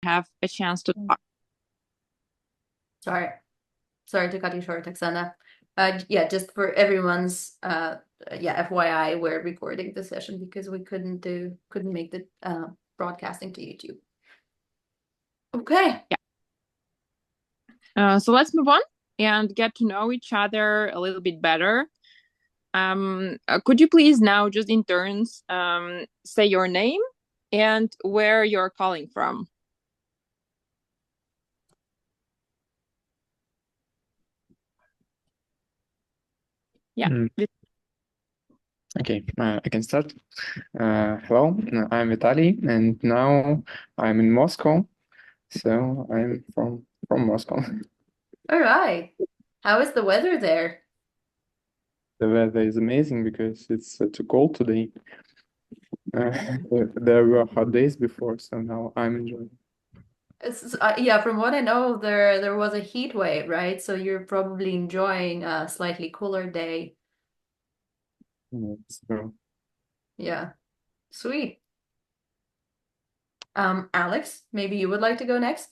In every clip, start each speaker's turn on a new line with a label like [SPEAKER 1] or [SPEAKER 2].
[SPEAKER 1] have a chance to talk.
[SPEAKER 2] Sorry to cut you short, Oksana. Yeah, just for everyone's FYI, we're recording the session because we couldn't make the broadcasting to YouTube. Okay.
[SPEAKER 1] Yeah. So let's move on and get to know each other a little bit better. Could you please now, just in turns, say your name and where you're calling from? Yeah.
[SPEAKER 3] Okay, I can start. Hello, I'm Vitaly, and now I'm in Moscow. So I'm from Moscow.
[SPEAKER 2] All right. How is the weather there?
[SPEAKER 3] The weather is amazing because it's too cold today. There were hot days before, so now I'm enjoying.
[SPEAKER 2] Yeah, from what I know, there was a heat wave, right? So you're probably enjoying a slightly cooler day.
[SPEAKER 3] It's true.
[SPEAKER 2] Yeah, sweet. Alex, maybe you would like to go next?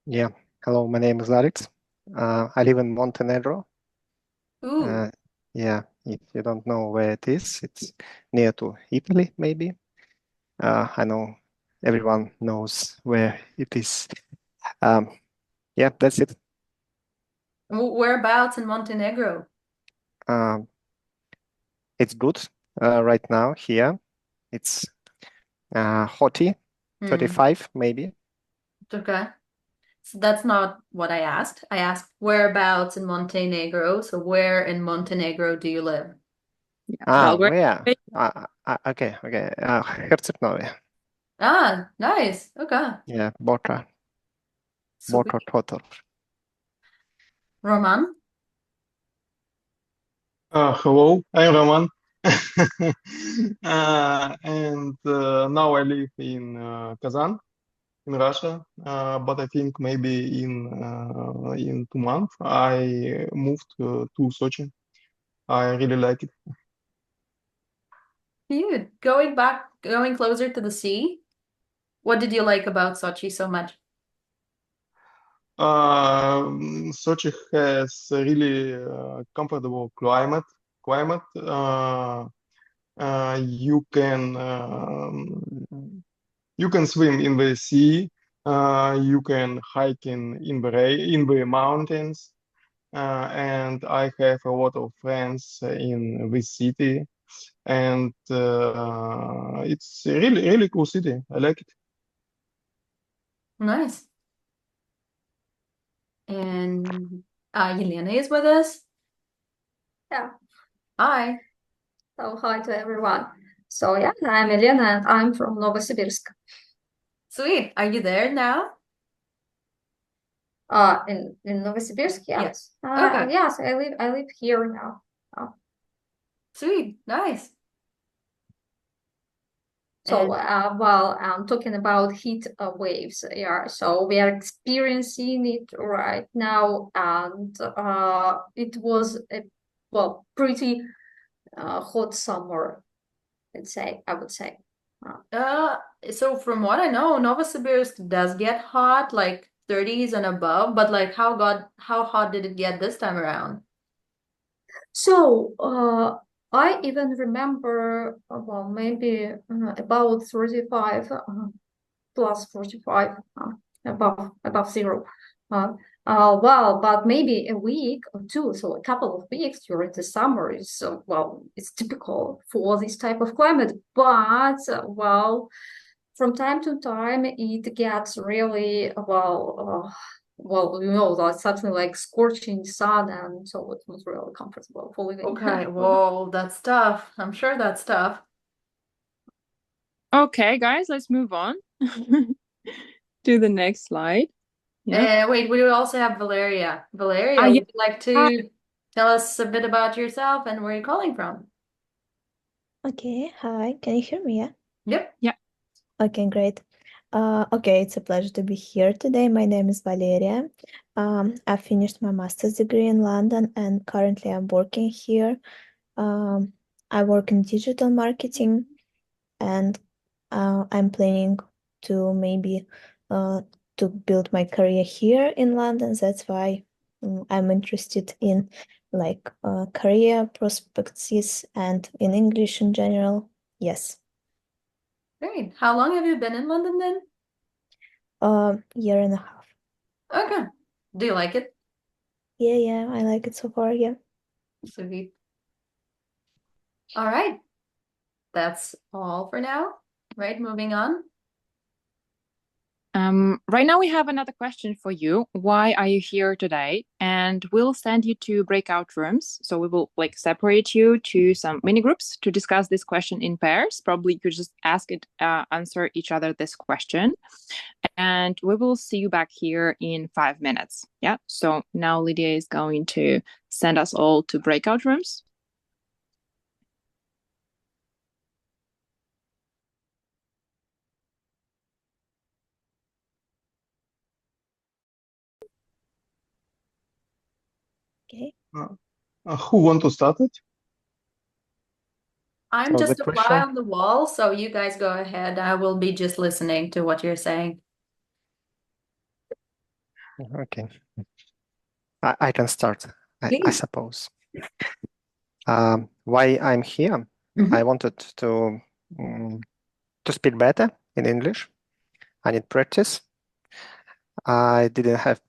[SPEAKER 4] Yeah. Hello, my name is Alex. I live in Montenegro.
[SPEAKER 2] Ooh.
[SPEAKER 4] Yeah, if you don't know where it is, it's near to Italy, maybe. I know everyone knows where it is. Yeah, that's it.
[SPEAKER 2] Whereabouts in Montenegro?
[SPEAKER 4] It's good right now here. It's hot, 35 maybe.
[SPEAKER 2] Okay. So that's not what I asked. I asked whereabouts in Montenegro. So where in Montenegro do you live?
[SPEAKER 1] Belgrade.
[SPEAKER 4] Where? Okay. Herceg-Novi.
[SPEAKER 2] Nice. Okay.
[SPEAKER 4] Yeah, Bota
[SPEAKER 2] Sweet.
[SPEAKER 4] Total.
[SPEAKER 2] Roman?
[SPEAKER 5] Hello, I'm Roman. And now I live in Kazan, in Russia. But I think maybe in 2 months I moved to Sochi. I really like it.
[SPEAKER 2] Cute. Going closer to the sea. What did you like about Sochi so much?
[SPEAKER 5] Sochi has a really comfortable climate. You can swim in the sea. You can hike in the mountains. And I have a lot of friends in this city, and it's a really cool city. I like it.
[SPEAKER 2] Nice. And Yelena is with us.
[SPEAKER 6] Yeah.
[SPEAKER 2] Hi.
[SPEAKER 6] So hi to everyone. So yeah, I'm Elena and I'm from Novosibirsk.
[SPEAKER 2] Sweet. Are you there now?
[SPEAKER 6] In Novosibirsk,
[SPEAKER 2] Yes. Okay.
[SPEAKER 6] Yes, I live here now.
[SPEAKER 2] Sweet. Nice.
[SPEAKER 6] So while I'm talking about heat waves, yeah, so we are experiencing it right now, and it was a pretty hot summer, I would say.
[SPEAKER 2] So from what I know, Novosibirsk does get hot, like 30s and above, but like how hot did it get this time around?
[SPEAKER 6] So I even remember maybe about 35 plus 45 above zero. But maybe a week or two, so a couple of weeks during the summer is it's typical for this type of climate. But from time to time it gets really that's something like scorching sun, and so it was really comfortable for living.
[SPEAKER 2] Okay, well, that's tough. I'm sure that's tough.
[SPEAKER 1] Okay, guys, let's move on to the next slide.
[SPEAKER 2] Yeah. Wait, we also have Valeria. Valeria, would you like to tell us a bit about yourself and where you're calling from?
[SPEAKER 7] Okay, hi. Can you hear me? Yeah?
[SPEAKER 2] Yep.
[SPEAKER 1] Yeah.
[SPEAKER 7] Okay, great. Okay, it's a pleasure to be here today. My name is Valeria. I finished my master's degree in London and currently I'm working here. I work in digital marketing and I'm planning to maybe to build my career here in London. That's why I'm interested in like career prospects and in English in general. Yes.
[SPEAKER 2] Great. How long have you been in London then?
[SPEAKER 7] Year and a half.
[SPEAKER 2] Okay. Do you like it?
[SPEAKER 7] Yeah, I like it so far. Yeah.
[SPEAKER 2] Sweet. All right. That's all for now. Right, moving on.
[SPEAKER 1] Right now we have another question for you. Why are you here today? And we'll send you to breakout rooms. So we will like separate you to some mini groups to discuss this question in pairs. Probably you could just answer each other this question. And we will see you back here in 5 minutes. Yeah. So now Lydia is going to send us all to breakout rooms.
[SPEAKER 7] Okay.
[SPEAKER 5] Who want to start it?
[SPEAKER 2] I'm
[SPEAKER 4] So
[SPEAKER 2] just
[SPEAKER 4] the
[SPEAKER 2] a fly
[SPEAKER 4] question,
[SPEAKER 2] on the wall, so you guys go ahead. I will be just listening to what you're saying.
[SPEAKER 4] okay, I can start, I
[SPEAKER 2] Please.
[SPEAKER 4] suppose. Why I'm here? I wanted to speak better in English. I need practice. I didn't have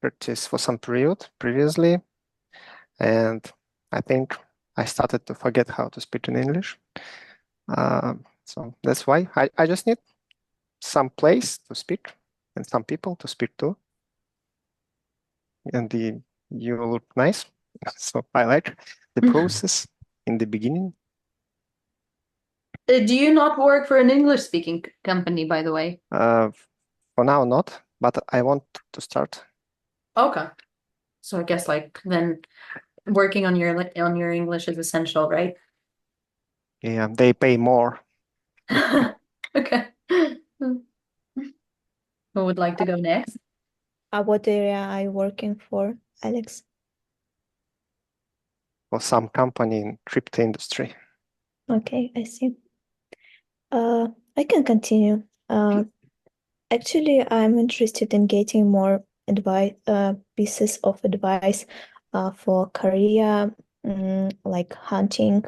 [SPEAKER 4] practice for some period previously, and I think I started to forget how to speak in English. So that's why I just need some place to speak and some people to speak to. And you look nice, so I like the process in the beginning.
[SPEAKER 2] Do you not work for an English-speaking company, by the way?
[SPEAKER 4] For now, not, but I want to start.
[SPEAKER 2] Okay. So I guess like then working on your English is essential, right?
[SPEAKER 4] Yeah, they pay more.
[SPEAKER 2] Okay. Who would like to go next?
[SPEAKER 7] What area are you working for, Alex?
[SPEAKER 4] For some company in crypto industry.
[SPEAKER 7] Okay, I see. I can continue. Actually, I'm interested in getting more advice, pieces of advice, for career, like hunting,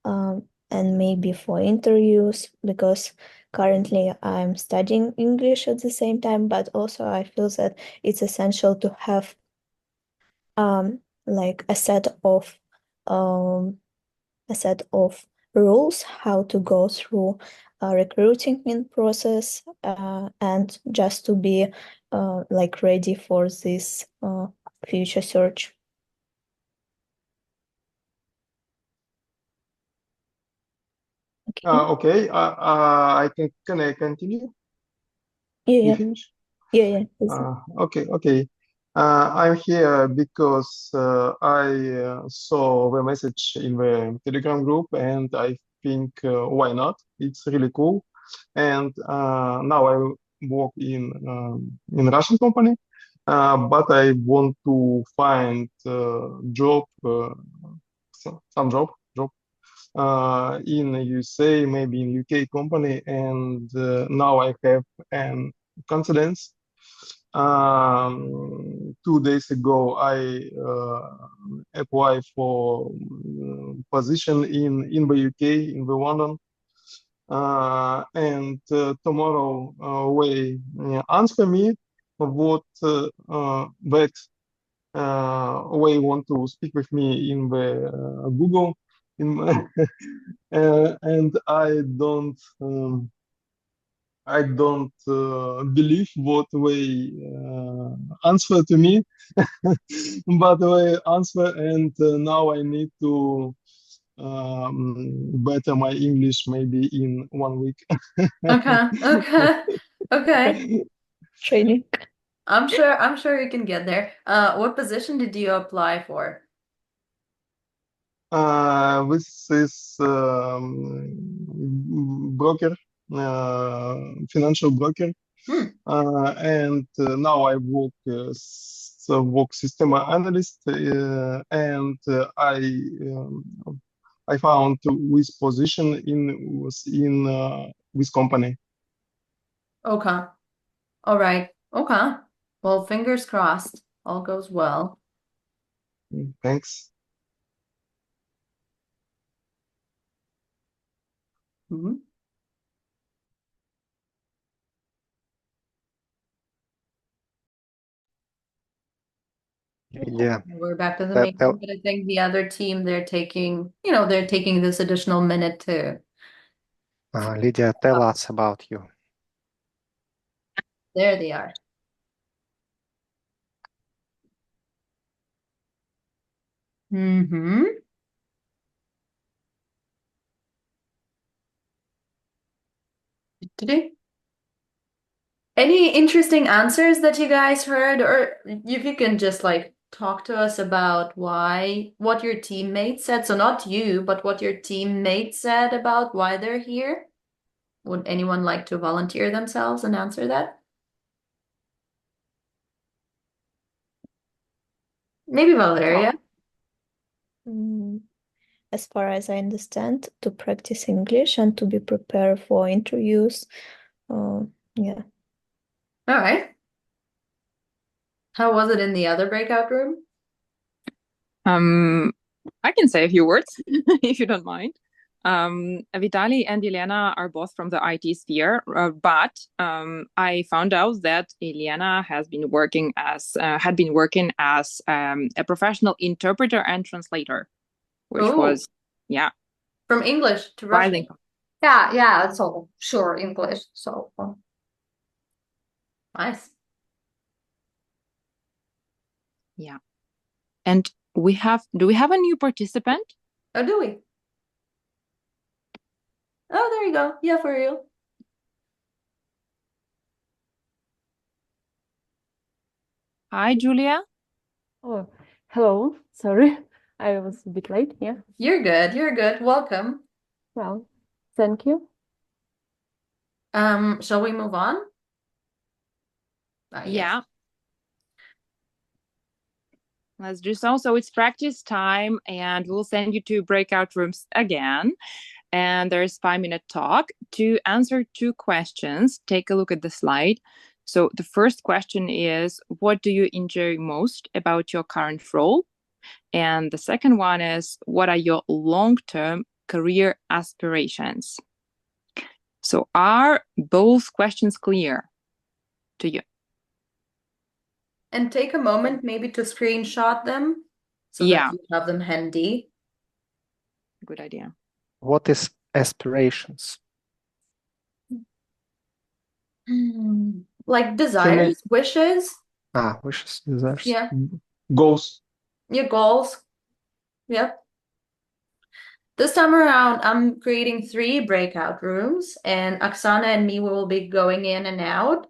[SPEAKER 7] and maybe for interviews, because currently I'm studying English at the same time, but also I feel that it's essential to have like a set of rules how to go through recruiting in process, and just to be like ready for this future search. Okay.
[SPEAKER 5] Okay. Can I continue? You
[SPEAKER 7] Yeah.
[SPEAKER 5] finish?
[SPEAKER 7] Please.
[SPEAKER 5] Okay. I'm here because I saw the message in the Telegram group, and I think why not? It's really cool. And now I work in Russian company, but I want to find job, some job in USA, maybe in UK company, and now I have an confidence. 2 days ago, I applied for position in the UK, in the London, and tomorrow they answer me what that they want to speak with me in the Google, and I don't believe what they answer to me, but they answer, and now I need to better my English maybe in 1 week.
[SPEAKER 2] Okay.
[SPEAKER 7] Training.
[SPEAKER 2] I'm sure you can get there. What position did you apply for?
[SPEAKER 5] This is broker, financial broker, and now I work system analyst, and I found this position in this company.
[SPEAKER 2] Okay. All right. Okay. Well, fingers crossed. All goes well.
[SPEAKER 5] Thanks.
[SPEAKER 2] Mhm.
[SPEAKER 4] Yeah,
[SPEAKER 2] We're back to the
[SPEAKER 4] that,
[SPEAKER 2] main room, but I think the other team, they're taking this additional minute to.
[SPEAKER 4] Lydia, tell us about you.
[SPEAKER 2] There they are. Mm-hmm. Any interesting answers that you guys heard, or if you can just like talk to us about what your teammates said. So not you, but what your teammates said about why they're here. Would anyone like to volunteer themselves and answer that? Maybe Valeria.
[SPEAKER 7] As far as I understand, to practice English and to be prepared for interviews. Yeah.
[SPEAKER 2] All right. How was it in the other breakout room?
[SPEAKER 1] I can say a few words if you don't mind. Vitaly and Elena are both from the IT sphere, but I found out that Elena had been working as a professional interpreter and translator, which
[SPEAKER 2] Oh.
[SPEAKER 1] was
[SPEAKER 2] From English to Russian.
[SPEAKER 6] Yeah, so sure, English. So
[SPEAKER 2] Nice.
[SPEAKER 1] Yeah. And do we have a new participant?
[SPEAKER 2] Oh, do we? Oh, there you go. Yeah, for real.
[SPEAKER 1] Hi, Julia.
[SPEAKER 8] Oh, hello. Sorry, I was a bit late. Yeah.
[SPEAKER 2] You're good. You're good. Welcome.
[SPEAKER 8] Well, thank you.
[SPEAKER 2] Shall we move on? Yes.
[SPEAKER 1] Yeah. Let's do so. So it's practice time, and we'll send you to breakout rooms again. And there's 5-minute talk. To answer 2 questions, take a look at the slide. So the first question is, what do you enjoy most about your current role? And the second one is, what are your long-term career aspirations? So are both questions clear to you?
[SPEAKER 2] And take a moment maybe to screenshot them so
[SPEAKER 1] Yeah.
[SPEAKER 2] that you have them handy.
[SPEAKER 1] Good idea.
[SPEAKER 4] What is aspirations?
[SPEAKER 2] Like desires, wishes,
[SPEAKER 4] Wishes, desires.
[SPEAKER 2] yeah,
[SPEAKER 5] Goals.
[SPEAKER 2] your goals. Yep. This time around, I'm creating 3 breakout rooms, and Oksana and me will be going in and out.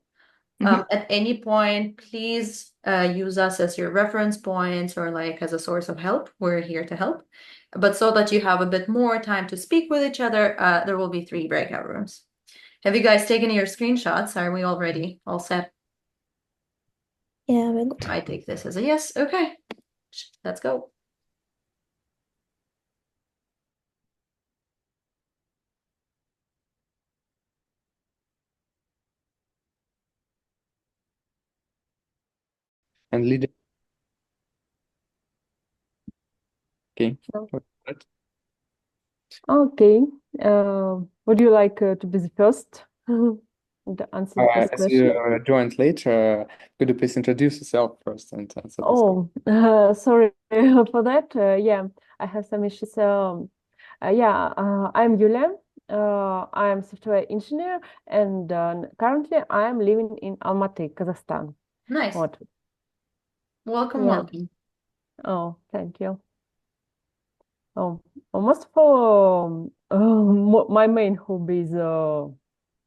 [SPEAKER 2] At any point, please use us as your reference points or like as a source of help. We're here to help. But so that you have a bit more time to speak with each other, there will be 3 breakout rooms. Have you guys taken your screenshots? Are we already all set?
[SPEAKER 7] Yeah, we're good.
[SPEAKER 2] I take this as a yes. Okay, let's go.
[SPEAKER 3] And Lydia. Okay.
[SPEAKER 8] Okay. Would you like to be the first to answer this
[SPEAKER 3] As you
[SPEAKER 8] question?
[SPEAKER 3] joined later, could you please introduce yourself first and answer this?
[SPEAKER 8] Oh, sorry for that. Yeah, I have some issues. I'm Yulia. I'm software engineer, and currently I'm living in Almaty, Kazakhstan.
[SPEAKER 2] Nice.
[SPEAKER 8] What?
[SPEAKER 2] Welcome,
[SPEAKER 8] Yeah.
[SPEAKER 2] welcome.
[SPEAKER 8] Oh, thank you. Oh, almost for my main hobby is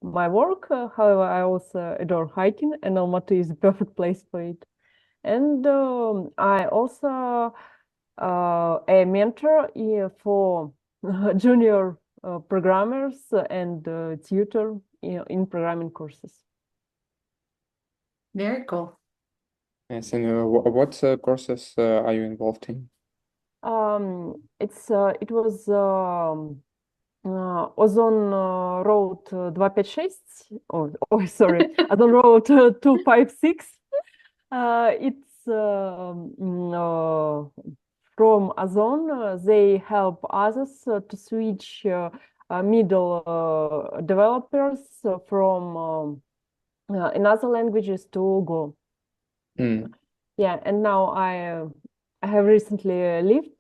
[SPEAKER 8] my work. However, I also adore hiking, and Almaty is the perfect place for it. And I also a mentor for junior programmers and tutor in programming courses.
[SPEAKER 2] Very cool.
[SPEAKER 3] Yes, and what courses are you involved in?
[SPEAKER 8] It was Ozon Road 256. Oh, sorry, Ozon Road 256. It's from Ozon. They help others to switch middle developers from another languages to Go.
[SPEAKER 3] Mm.
[SPEAKER 8] Yeah, and now I have recently left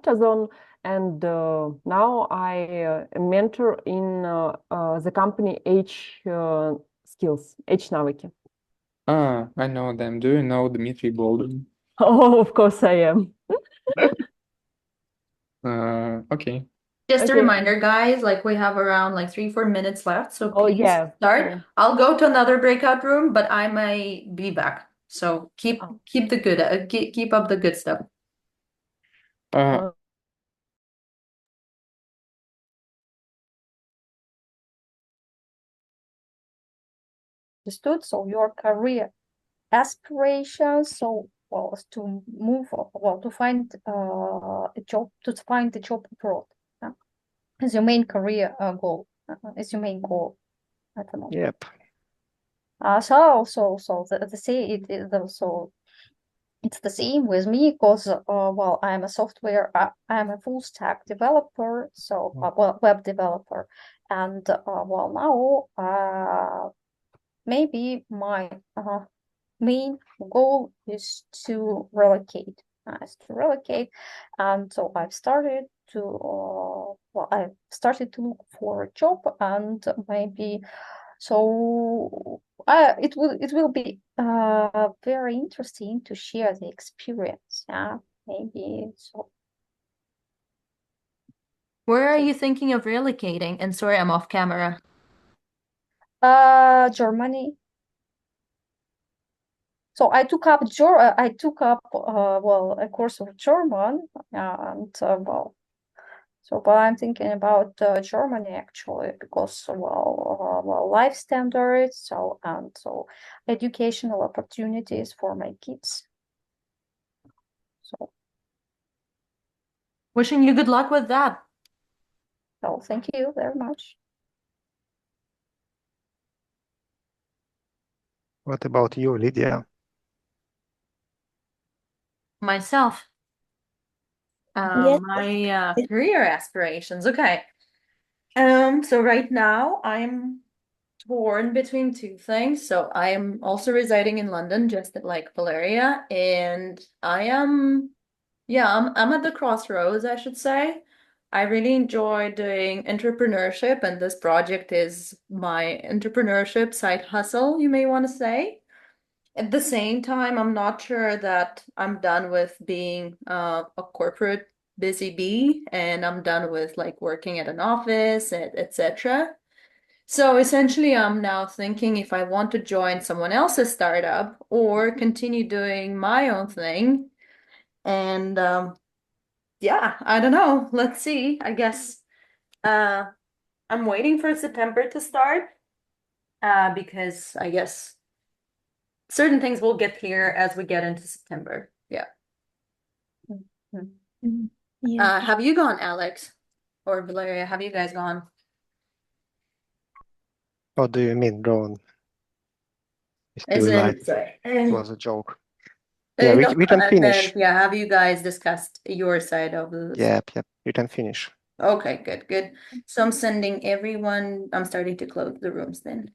[SPEAKER 8] Ozon, and now I am mentor in the company H Skills, H Naviki.
[SPEAKER 3] Ah, I know them. Do you know Dmitry Bolden?
[SPEAKER 8] Oh, of course I am.
[SPEAKER 3] Okay.
[SPEAKER 2] Just a
[SPEAKER 8] Okay.
[SPEAKER 2] reminder, guys, like we have around like 3-4 minutes left, so
[SPEAKER 8] Oh
[SPEAKER 2] please
[SPEAKER 8] yeah.
[SPEAKER 2] start.
[SPEAKER 8] So,
[SPEAKER 2] I'll go to another breakout room, but I may be back. So keep
[SPEAKER 8] Oh.
[SPEAKER 2] the good keep up the good stuff.
[SPEAKER 3] Uh,
[SPEAKER 6] Understood. So your career aspirations, so well, is to move, well, to find a job, abroad, as your main career goal, as your main goal at the moment.
[SPEAKER 4] Yep.
[SPEAKER 6] So the same so it's the same with me because well, I'm a I'm a full stack developer, so well, web developer, and well, now maybe my main goal is to relocate. And so I've started to well, I've started to look for a job, and maybe so it will be very interesting to share the experience. Yeah, maybe so.
[SPEAKER 2] Where are you thinking of relocating? And sorry, I'm off camera.
[SPEAKER 6] Germany. So I took up well, a course of German, and well, so but I'm thinking about Germany actually, because well, life standards, so and so educational opportunities for my kids. So
[SPEAKER 2] Wishing you good luck with that.
[SPEAKER 6] thank you very much.
[SPEAKER 4] What about you, Lydia?
[SPEAKER 2] Myself.
[SPEAKER 7] Yes.
[SPEAKER 2] My career aspirations. Okay. So right now I'm torn between two things. So I am also residing in London, just like Valeria, and I'm at the crossroads, I should say. I really enjoy doing entrepreneurship, and this project is my entrepreneurship side hustle, you may want to say. At the same time, I'm not sure that I'm done with being a corporate busy bee, and I'm done with like working at an office, etc. So essentially, I'm now thinking if I want to join someone else's startup or continue doing my own thing. And yeah, I don't know. Let's see. I guess I'm waiting for September to start because I guess certain things will get clear as we get into September. Yeah.
[SPEAKER 7] Yeah.
[SPEAKER 2] Have you gone, Alex or Valeria? Have you guys gone?
[SPEAKER 4] What do you mean, Ron?
[SPEAKER 2] As
[SPEAKER 4] Do
[SPEAKER 2] in,
[SPEAKER 4] it was a joke. Yeah,
[SPEAKER 2] no,
[SPEAKER 4] we can
[SPEAKER 2] I
[SPEAKER 4] finish.
[SPEAKER 2] meant, yeah, have you guys discussed your side of this?
[SPEAKER 4] Yep, you can finish.
[SPEAKER 2] Okay, good. So I'm sending everyone, I'm starting to close the rooms then.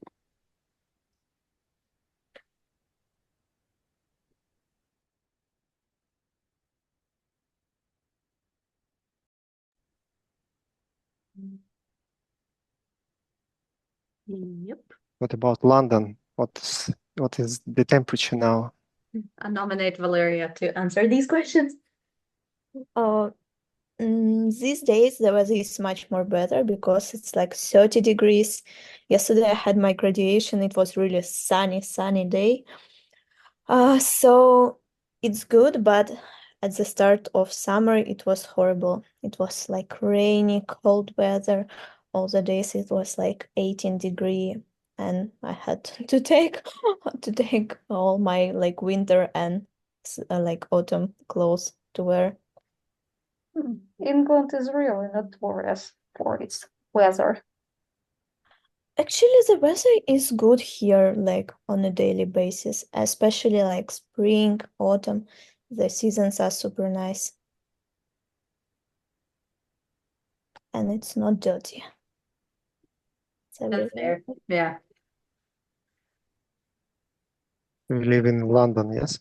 [SPEAKER 2] Yep.
[SPEAKER 4] What about London? What is the temperature now?
[SPEAKER 2] I nominate Valeria to answer these questions.
[SPEAKER 7] These days the weather is much more better because it's like 30 degrees. Yesterday I had my graduation. It was really sunny day. So it's good, but at the start of summer it was horrible. It was like rainy, cold weather. All the days it was like 18 degree, and I had to take all my like winter and like autumn clothes to wear.
[SPEAKER 6] England is really notorious for its weather.
[SPEAKER 7] Actually, the weather is good here, like on a daily basis, especially like spring, autumn. The seasons are super nice. And it's not dirty. So
[SPEAKER 2] That's fair. Yeah.
[SPEAKER 4] We live in London, yes.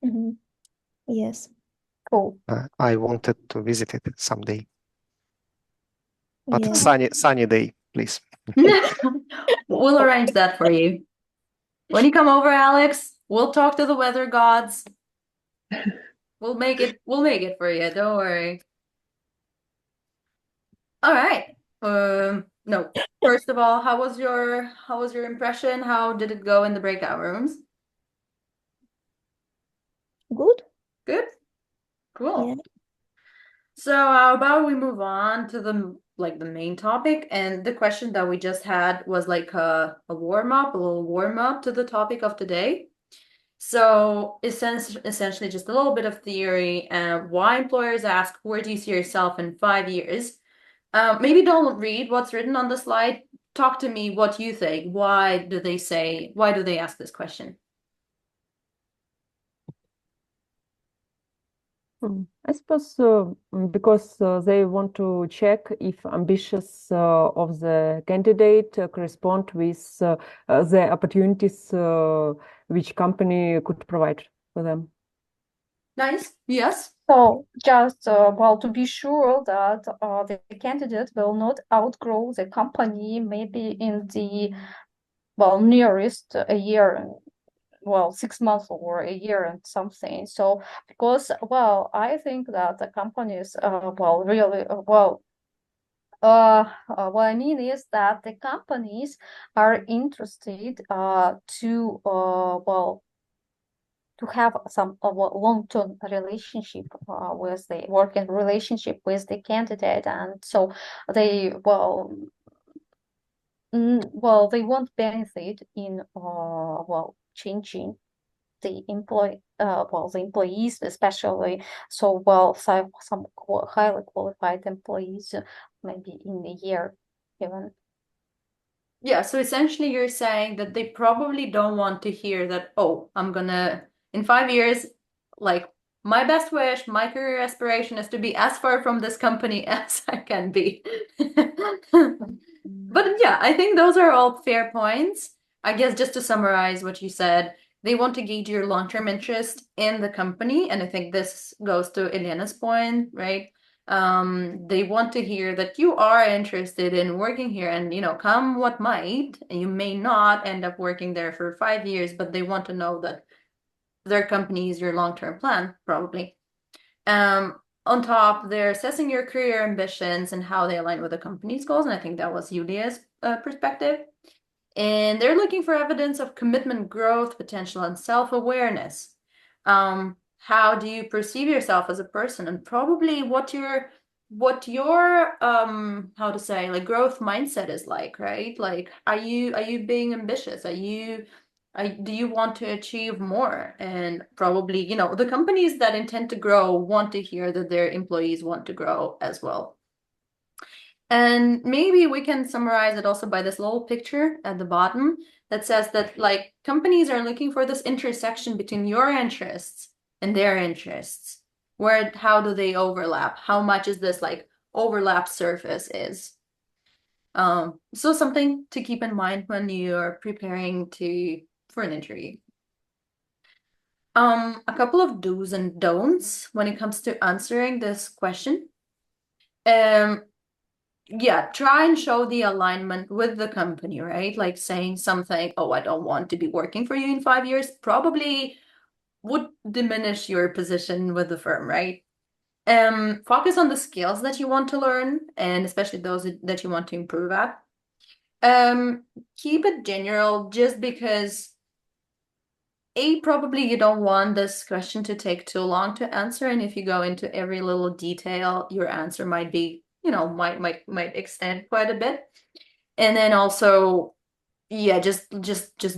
[SPEAKER 7] Mhm. Yes.
[SPEAKER 6] Cool.
[SPEAKER 4] I wanted to visit it someday, but
[SPEAKER 7] Yeah.
[SPEAKER 4] sunny day, please.
[SPEAKER 2] We'll arrange that for you. When you come over, Alex, we'll talk to the weather gods. We'll make it for you, don't worry. All right. No. First of all, how was your impression? How did it go in the breakout rooms?
[SPEAKER 7] Good.
[SPEAKER 2] Good? Cool.
[SPEAKER 7] Yeah.
[SPEAKER 2] So how about we move on to the main topic, and the question that we just had was like a little warm up to the topic of today. So essentially just a little bit of theory and why employers ask, where do you see yourself in 5 years? Maybe don't read what's written on the slide. Talk to me what you think. Why do they ask this question?
[SPEAKER 8] I suppose because they want to check if ambitions of the candidate correspond with the opportunities which company could provide for them.
[SPEAKER 2] Nice. Yes.
[SPEAKER 6] So just to be sure that the candidate will not outgrow the company, maybe in the nearest a year, 6 months or a year and something. So because I think that the companies really what I mean is that the companies are interested to have some long-term relationship with the working relationship with the candidate, and so they they won't benefit in changing the employees, especially some highly qualified employees, maybe in a year even.
[SPEAKER 2] Yeah, so essentially you're saying that they probably don't want to hear that, oh, I'm gonna, in 5 years, like my best wish, my career aspiration is to be as far from this company as I can be. But yeah, I think those are all fair points. I guess just to summarize what you said, they want to gauge your long-term interest in the company. And I think this goes to Elena's point, right? They want to hear that you are interested in working here, and come what might, you may not end up working there for 5 years, but they want to know that their company is your long-term plan, probably. On top, they're assessing your career ambitions and how they align with the company's goals, and I think that was Julia's perspective. And they're looking for evidence of commitment, growth, potential, and self-awareness. How do you perceive yourself as a person, and probably what your how to say, like, growth mindset is like, right? Like, are you being ambitious? Do you want to achieve more? And probably, the companies that intend to grow want to hear that their employees want to grow as well. And maybe we can summarize it also by this little picture at the bottom that says that, like, companies are looking for this intersection between your interests and their interests. How do they overlap? How much is this like overlap surface is? So something to keep in mind when you are preparing for an interview. A couple of do's and don'ts when it comes to answering this question. Yeah, try and show the alignment with the company, right? Like saying something, oh, I don't want to be working for you in 5 years, probably would diminish your position with the firm, right? Focus on the skills that you want to learn, and especially those that you want to improve at. Keep it general, just because probably you don't want this question to take too long to answer, and if you go into every little detail, your answer might be, might extend quite a bit. And then also, yeah, just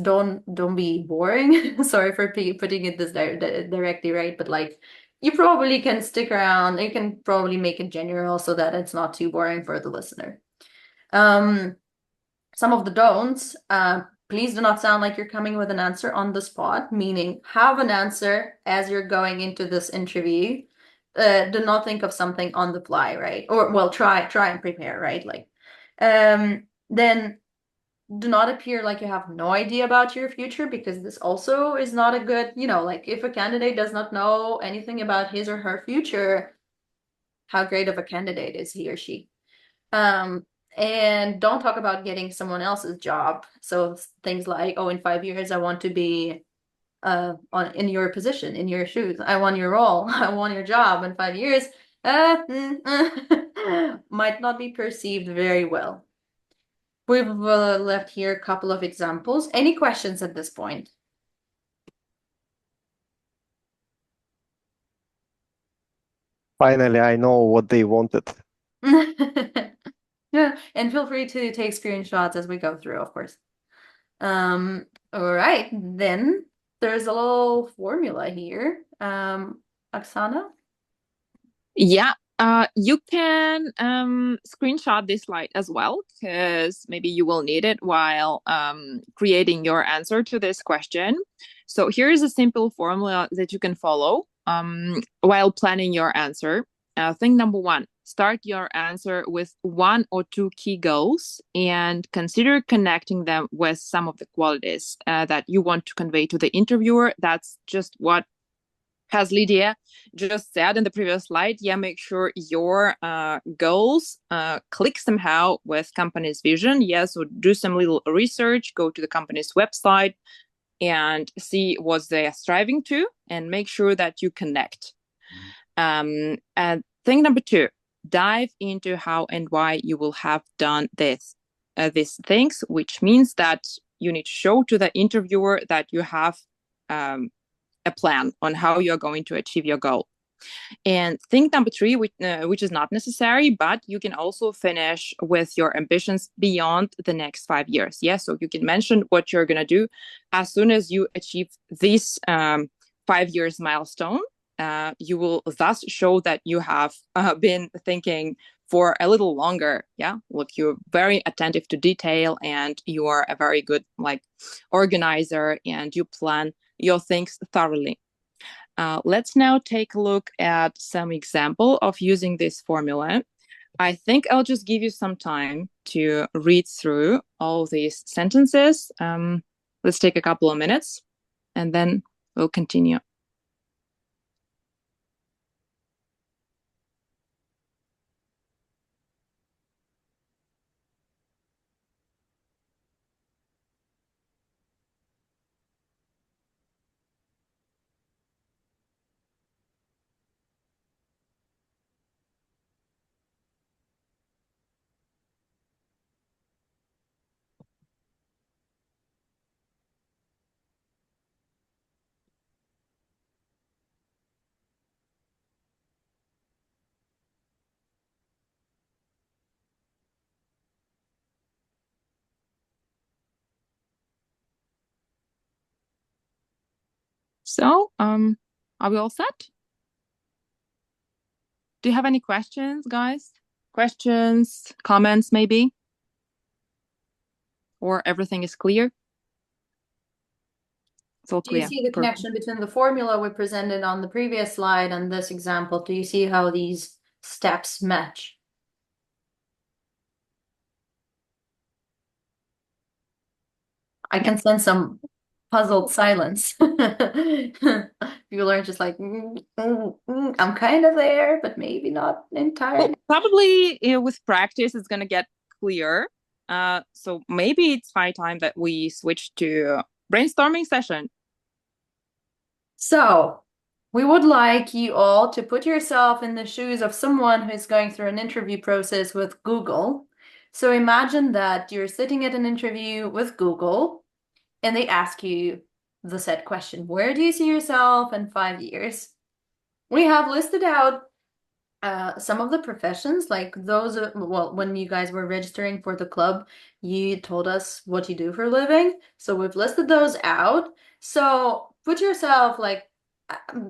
[SPEAKER 2] don't be boring. Sorry for putting it this directly, right? But like, you probably can stick around. You can probably make it general so that it's not too boring for the listener. Some of the don'ts, please do not sound like you're coming with an answer on the spot, meaning have an answer as you're going into this interview. Do not think of something on the fly, right? Or, well, try and prepare, right? Like, then do not appear like you have no idea about your future, because this also is not a good, like if a candidate does not know anything about his or her future, how great of a candidate is he or she? And don't talk about getting someone else's job. So things like, oh, in 5 years, I want to be in your position, in your shoes. I want your role. I want your job in 5 years. Might not be perceived very well. We've left here a couple of examples. Any questions at this point?
[SPEAKER 4] Finally, I know what they wanted.
[SPEAKER 2] Yeah, and feel free to take screenshots as we go through, of course. All right, then there's a little formula here. Oksana?
[SPEAKER 1] Yeah, you can screenshot this slide as well, because maybe you will need it while creating your answer to this question. So here's a simple formula that you can follow while planning your answer. Thing number one, start your answer with 1 or 2 key goals and consider connecting them with some of the qualities that you want to convey to the interviewer. That's just what as Lydia just said in the previous slide, yeah, make sure your goals click somehow with company's vision. Yeah, so do some little research, go to the company's website and see what they are striving to, and make sure that you connect. And thing number 2, dive into how and why you will have done these things, which means that you need to show to the interviewer that you have a plan on how you're going to achieve your goal. And thing number 3, which is not necessary, but you can also finish with your ambitions beyond the next 5 years. Yeah, so you can mention what you're going to do as soon as you achieve this 5 years milestone. You will thus show that you have been thinking for a little longer. Yeah, look, you're very attentive to detail and you are a very good organizer, and you plan your things thoroughly. Let's now take a look at some example of using this formula. I think I'll just give you some time to read through all these sentences. Let's take a couple of minutes and then we'll continue. So, are we all set? Do you have any questions, guys? Questions, comments, maybe? Or everything is clear? It's all
[SPEAKER 2] Do you
[SPEAKER 1] clear.
[SPEAKER 2] see the connection between the formula we presented on the previous slide and this example? Do you see how these steps match? I can sense some puzzled silence. People are just like, I'm kind of there, but maybe not entirely.
[SPEAKER 1] Well, probably with practice, it's going to get clear. So maybe it's high time that we switch to brainstorming session.
[SPEAKER 2] So we would like you all to put yourself in the shoes of someone who is going through an interview process with Google. So imagine that you're sitting at an interview with Google and they ask you the said question, where do you see yourself in 5 years? We have listed out some of the professions, like those, well, when you guys were registering for the club, you told us what you do for a living. So we've listed those out. So put yourself like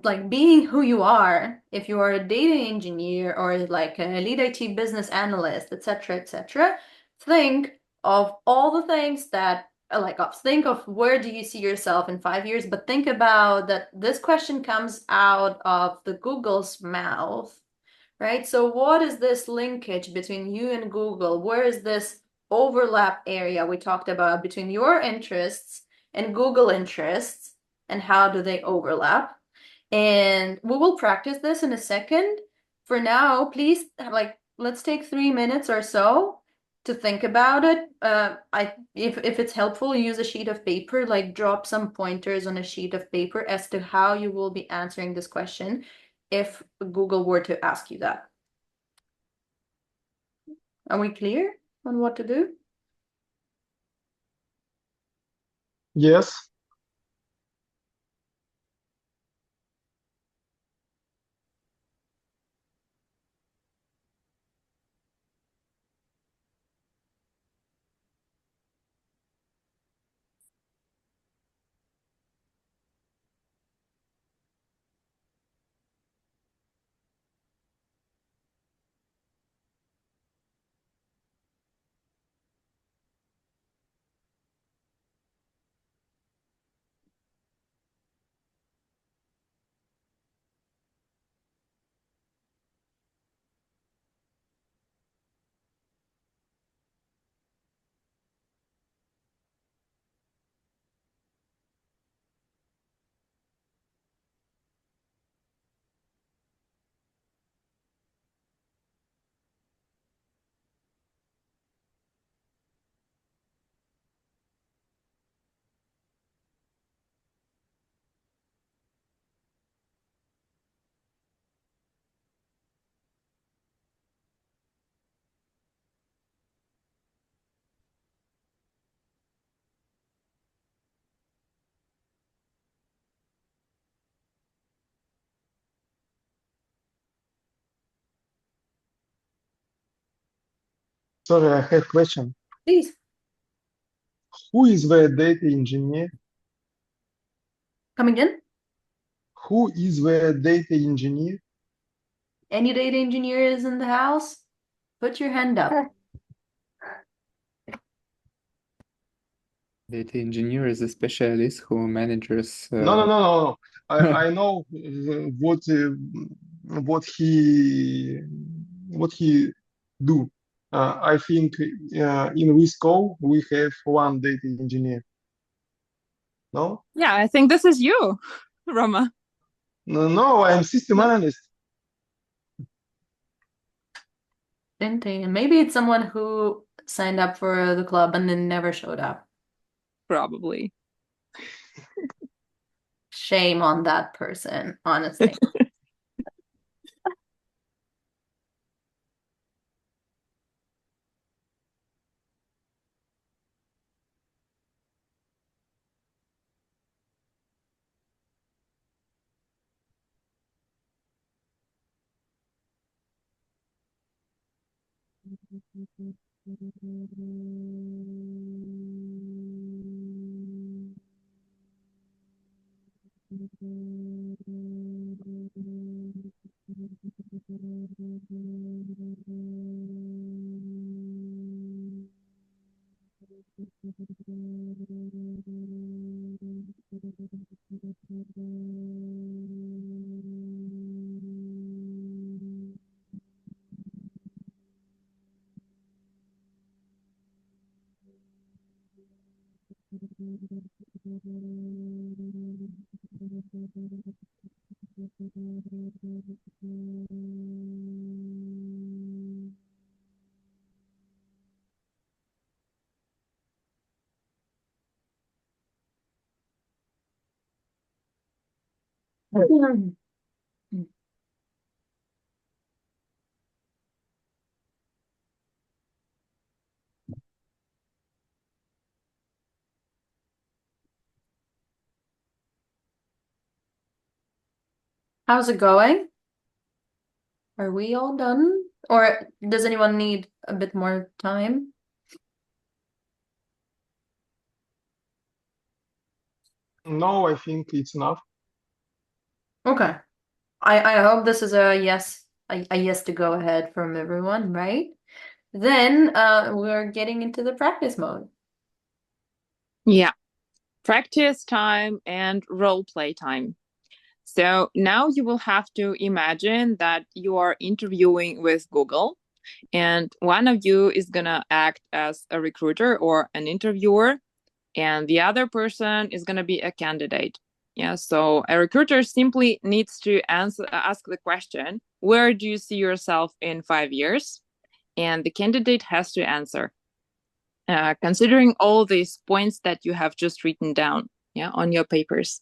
[SPEAKER 2] like being who you are, if you are a data engineer or like a lead IT business analyst, etc., think of all the things that think of where do you see yourself in 5 years, but think about that this question comes out of the Google's mouth, right? So what is this linkage between you and Google? Where is this overlap area we talked about between your interests and Google interests, and how do they overlap? And we will practice this in a second. For now, please, let's take 3 minutes or so to think about it. If it's helpful, use a sheet of paper, like drop some pointers on a sheet of paper as to how you will be answering this question if Google were to ask you that. Are we clear on what to do?
[SPEAKER 5] Yes. Sorry, I have question.
[SPEAKER 2] Please.
[SPEAKER 5] Who is the data engineer?
[SPEAKER 2] Come again?
[SPEAKER 5] Who is the data engineer?
[SPEAKER 2] Any data engineers in the house? Put your hand up.
[SPEAKER 3] Data engineer is a specialist who manages.
[SPEAKER 5] No. I know what he do. I think in Wisco we have one data engineer. No?
[SPEAKER 1] Yeah, I think this is you, Roma.
[SPEAKER 5] No, I'm system analyst.
[SPEAKER 2] Maybe it's someone who signed up for the club and then never showed up.
[SPEAKER 1] Probably.
[SPEAKER 2] Shame on that person, honestly. How's it going? Are we all done? Or does anyone need a bit more time?
[SPEAKER 5] No, I think it's enough.
[SPEAKER 2] Okay. I hope this is a yes, a yes to go ahead from everyone, right? Then we're getting into the practice mode.
[SPEAKER 1] Yeah. Practice time and role play time. So now you will have to imagine that you are interviewing with Google, and one of you is gonna act as a recruiter or an interviewer, and the other person is gonna be a candidate. Yeah, so a recruiter simply needs to ask the question, where do you see yourself in 5 years? And the candidate has to answer, considering all these points that you have just written down, yeah, on your papers.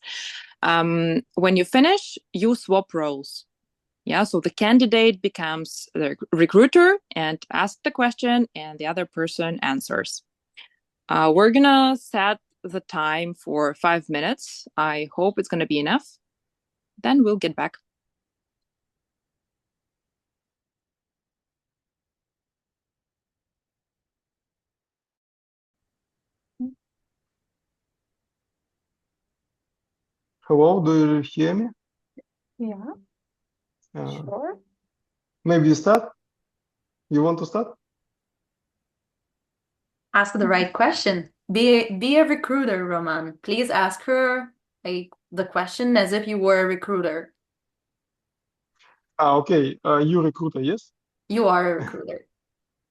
[SPEAKER 1] When you finish, you swap roles. Yeah, so the candidate becomes the recruiter and asks the question, and the other person answers. We're gonna set the time for 5 minutes. I hope it's gonna be enough. Then we'll get back.
[SPEAKER 5] Hello, do you hear me?
[SPEAKER 6] Yeah,
[SPEAKER 5] Uh,
[SPEAKER 6] sure.
[SPEAKER 5] maybe you start? You want to start?
[SPEAKER 2] Ask the right question. Be a recruiter, Roman. Please ask her the question as if you were a recruiter.
[SPEAKER 5] Okay. You recruiter, yes?
[SPEAKER 2] You are a recruiter.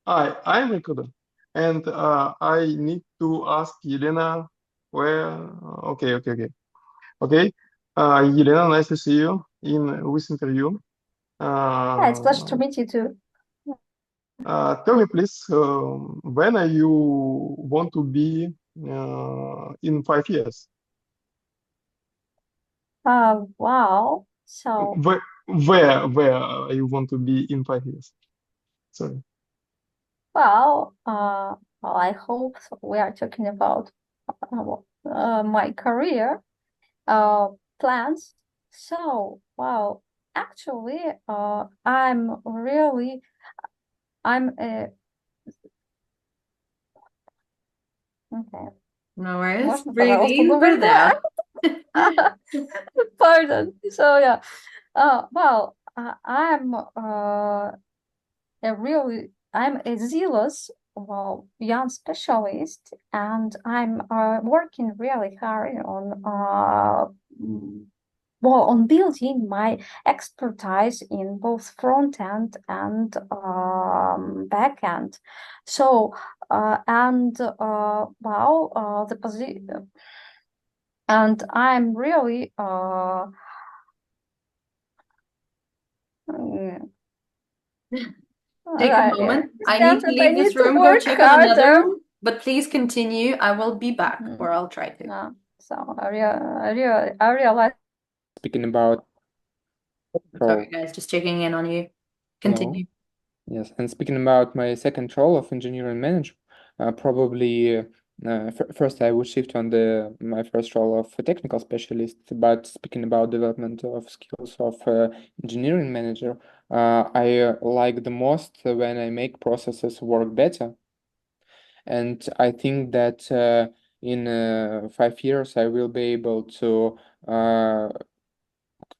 [SPEAKER 5] I'm recruiter. And I need to ask Elena where. Okay. Okay. Elena, nice to see you in this interview.
[SPEAKER 6] Yeah, it's a pleasure to meet you too.
[SPEAKER 5] Tell me, please, when are you want to be in 5 years?
[SPEAKER 6] Wow. So,
[SPEAKER 5] Where you want to be in 5 years? Sorry.
[SPEAKER 6] well, I hope we are talking about my career plans. So, wow, actually, I'm okay.
[SPEAKER 2] No worries.
[SPEAKER 6] Можно,
[SPEAKER 2] Breathe
[SPEAKER 6] пожалуйста,
[SPEAKER 2] in, breathe out.
[SPEAKER 6] Pardon. So yeah, well, I'm a zealous, well, young specialist, and I'm working really hard on building my expertise in both front end and back end. So the position, and I'm really
[SPEAKER 2] Take a moment. I need to leave this room, go check on another room, but please continue. I will be back, or I'll try to.
[SPEAKER 6] So I realize.
[SPEAKER 3] Speaking about
[SPEAKER 2] Sorry, guys, just checking in on you. Continue.
[SPEAKER 3] Yes, and speaking about my second role of engineering manager, probably first I would shift on my first role of a technical specialist. But speaking about development of skills of engineering manager, I like the most when I make processes work better. And I think that in 5 years I will be able to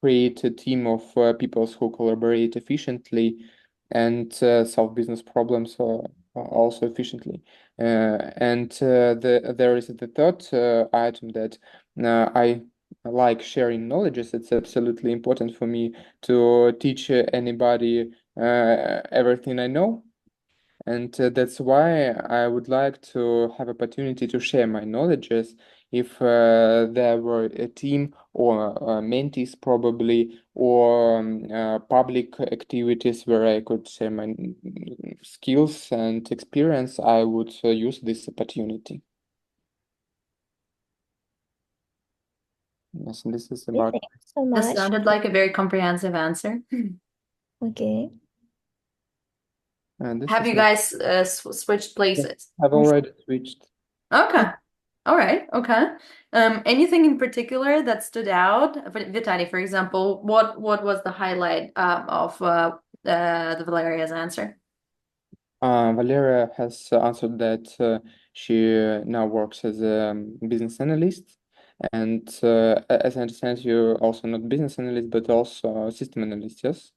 [SPEAKER 3] create a team of people who collaborate efficiently and solve business problems also efficiently. And there is the third item that I like sharing knowledge. It's absolutely important for me to teach anybody everything I know. And that's why I would like to have opportunity to share my knowledges if there were a team or mentees probably, or public activities where I could share my skills and experience, I would use this opportunity. Yes, and this is about.
[SPEAKER 7] Thank you so
[SPEAKER 2] This
[SPEAKER 7] much.
[SPEAKER 2] sounded like a very comprehensive answer.
[SPEAKER 7] Okay.
[SPEAKER 2] Have you guys switched places?
[SPEAKER 3] I've already switched.
[SPEAKER 2] Okay. All right. Okay. Anything in particular that stood out? Vitaly, for example, what was the highlight of the Valeria's answer?
[SPEAKER 3] Valeria has answered that she now works as a business analyst, And as I understand, you're also not business analyst, but also system analyst, yes?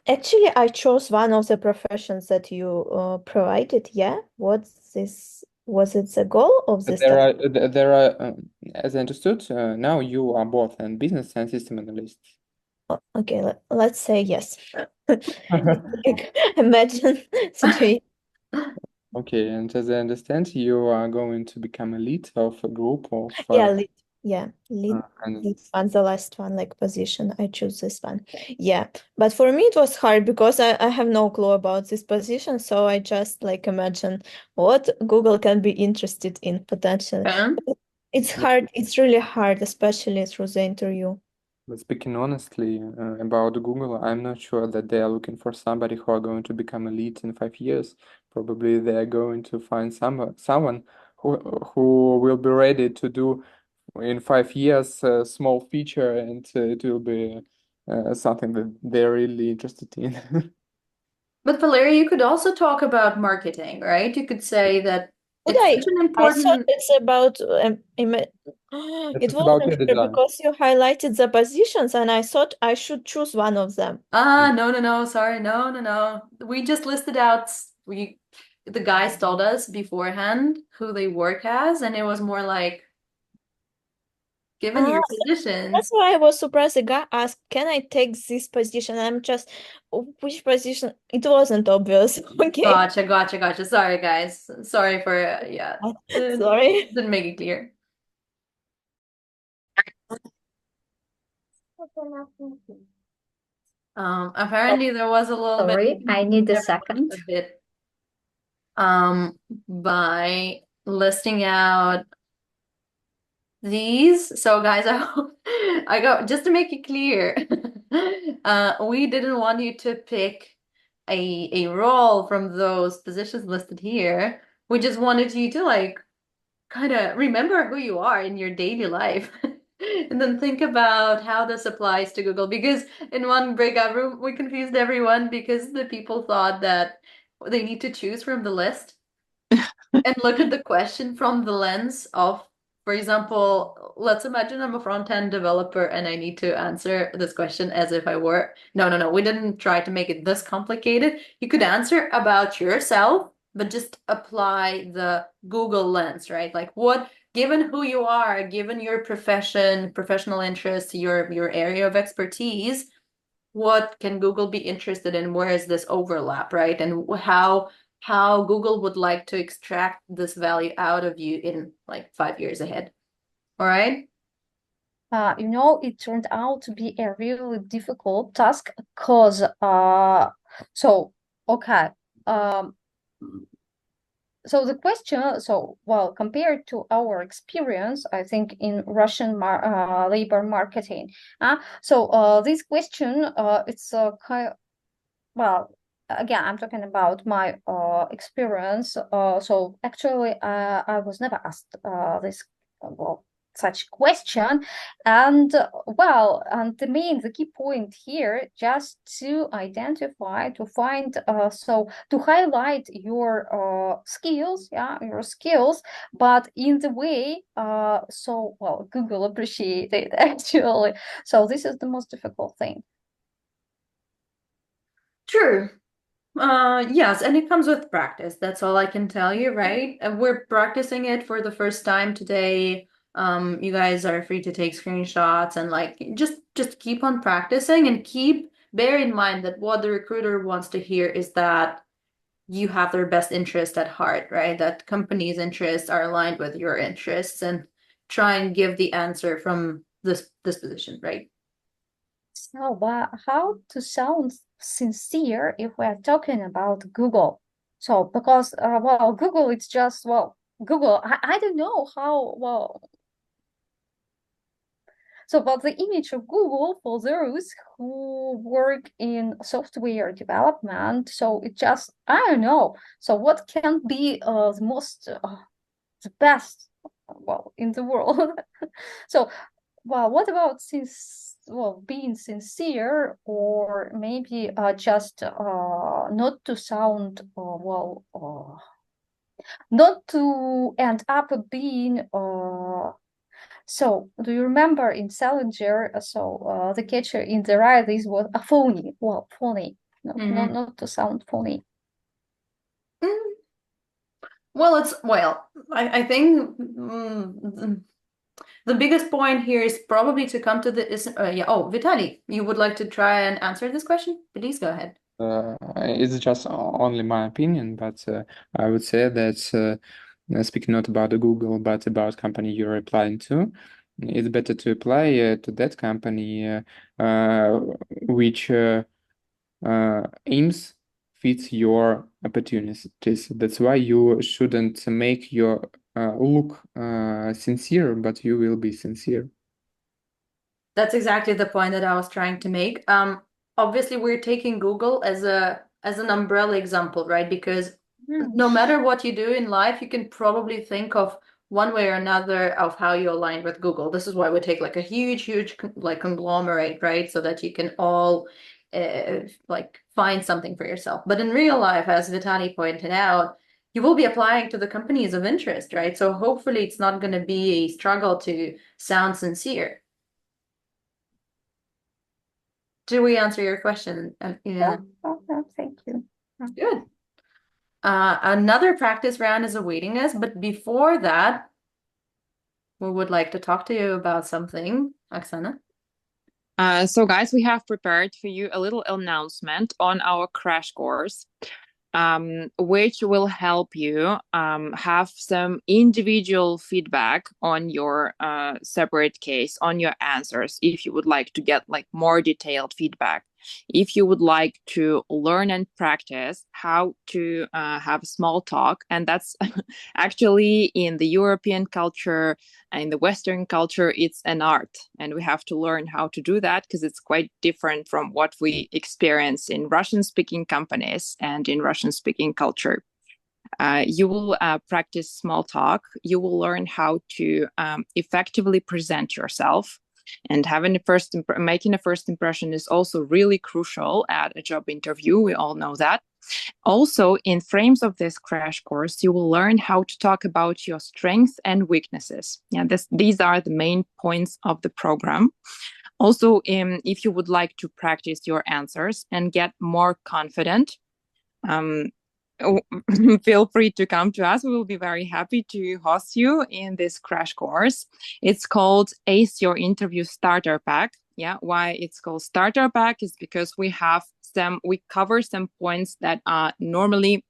[SPEAKER 7] Actually, I chose one of the professions that you provided. Yeah, what's this? Was it the goal of
[SPEAKER 3] But
[SPEAKER 7] this study?
[SPEAKER 3] there are, as I understood, now you are both a business and system analyst.
[SPEAKER 7] Okay, let's say yes. Like, imagine situation.
[SPEAKER 3] Okay, and as I understand, you are going to become a lead of a group of
[SPEAKER 7] Yeah, lead
[SPEAKER 3] and
[SPEAKER 7] one, the last one, like position. I choose this one. Yeah, but for me it was hard because I have no clue about this position, so I just like imagine what Google can be interested in potentially. It's hard. It's really hard, especially through the interview.
[SPEAKER 3] But speaking honestly about Google, I'm not sure that they are looking for somebody who are going to become a lead in 5 years. Probably they are going to find someone who will be ready to do in 5 years a small feature, and it will be something that they're really interested in.
[SPEAKER 2] But Valeria, you could also talk about marketing, right? You could say that
[SPEAKER 7] Would
[SPEAKER 2] it's
[SPEAKER 7] I?
[SPEAKER 2] such an
[SPEAKER 7] I thought
[SPEAKER 2] important.
[SPEAKER 7] it's about
[SPEAKER 3] This
[SPEAKER 7] it
[SPEAKER 3] is about
[SPEAKER 7] wasn't
[SPEAKER 3] your
[SPEAKER 7] clear
[SPEAKER 3] design.
[SPEAKER 7] because you highlighted the positions, and I thought I should choose one of them.
[SPEAKER 2] No, sorry, no. We just listed out. The guys told us beforehand who they work as, and it was more like, given your position.
[SPEAKER 7] That's why I was surprised. The guy asked, "Can I take this position?" I'm just, which position? It wasn't obvious. Okay.
[SPEAKER 2] Gotcha. Sorry, guys. Sorry for yeah.
[SPEAKER 7] Sorry.
[SPEAKER 2] Didn't make it clear. Apparently there was a little bit.
[SPEAKER 6] Sorry, I need a second.
[SPEAKER 2] A bit. By listing out these. So guys, I got just to make it clear, we didn't want you to pick a role from those positions listed here. We just wanted you to like kind of remember who you are in your daily life. And then think about how this applies to Google. Because in one breakout room, we confused everyone because the people thought that they need to choose from the list and look at the question from the lens of, for example, let's imagine I'm a front-end developer and I need to answer this question as if I were. No. We didn't try to make it this complicated. You could answer about yourself, but just apply the Google lens, right? Like what, given who you are, given your profession, professional interests, your area of expertise, what can Google be interested in? Where is this overlap, right? And how Google would like to extract this value out of you in like 5 years ahead. All right?
[SPEAKER 6] It turned out to be a really difficult task because so the question, compared to our experience, I think in Russian labor marketing, this question, it's again, I'm talking about my experience. So actually, I was never asked this such question, and the key point here just to identify, to find, to highlight your skills, but in the way Google appreciate it actually. So this is the most difficult thing.
[SPEAKER 2] True. Yes, and it comes with practice. That's all I can tell you, right? And we're practicing it for the first time today. You guys are free to take screenshots and like just keep on practicing and bear in mind that what the recruiter wants to hear is that you have their best interest at heart, right? That company's interests are aligned with your interests, and try and give the answer from this position, right?
[SPEAKER 6] So, but how to sound sincere if we're talking about Google? So, because, Google, it's just, Google, I don't know how, so, but the image of Google for those who work in software development, so it just, I don't know. So, what can be the best, in the world? So, what about being sincere, or maybe just not to sound not to end up being So, do you remember in Salinger, the catcher in the right is what a phony. Well, phony. No,
[SPEAKER 2] Mhm.
[SPEAKER 6] not to sound phony.
[SPEAKER 2] Mm. Well, I think the biggest point here is probably to come to Vitaly, you would like to try and answer this question? Please go ahead.
[SPEAKER 3] It's just only my opinion, but I would say that speaking not about the Google, but about company you're applying to, it's better to apply to that company which aims fits your opportunities. That's why you shouldn't make your look sincere, but you will be sincere.
[SPEAKER 2] That's exactly the point that I was trying to make. Obviously, we're taking Google as an umbrella example, right? Because no matter what you do in life, you can probably think of one way or another of how you align with Google. This is why we take like a huge like conglomerate, right? So that you can all like find something for yourself. But in real life, as Vitaly pointed out, you will be applying to the companies of interest, right? So hopefully it's not going to be a struggle to sound sincere. Did we answer your question?
[SPEAKER 6] Yeah. Thank you.
[SPEAKER 2] Good. Another practice round is awaiting us, but before that, we would like to talk to you about something, Oksana.
[SPEAKER 1] So guys, we have prepared for you a little announcement on our crash course, which will help you have some individual feedback on your separate case, on your answers, if you would like to get like more detailed feedback. If you would like to learn and practice how to have small talk, and that's actually in the European culture, in the Western culture, it's an art, and we have to learn how to do that because it's quite different from what we experience in Russian-speaking companies and in Russian-speaking culture. You will practice small talk. You will learn how to effectively present yourself. And making a first impression is also really crucial at a job interview. We all know that. Also, in frames of this crash course, you will learn how to talk about your strengths and weaknesses. Yeah, these are the main points of the program. Also, if you would like to practice your answers and get more confident, feel free to come to us. We will be very happy to host you in this crash course. It's called Ace Your Interview Starter Pack. Yeah, why it's called Starter Pack is because we cover some points that are normally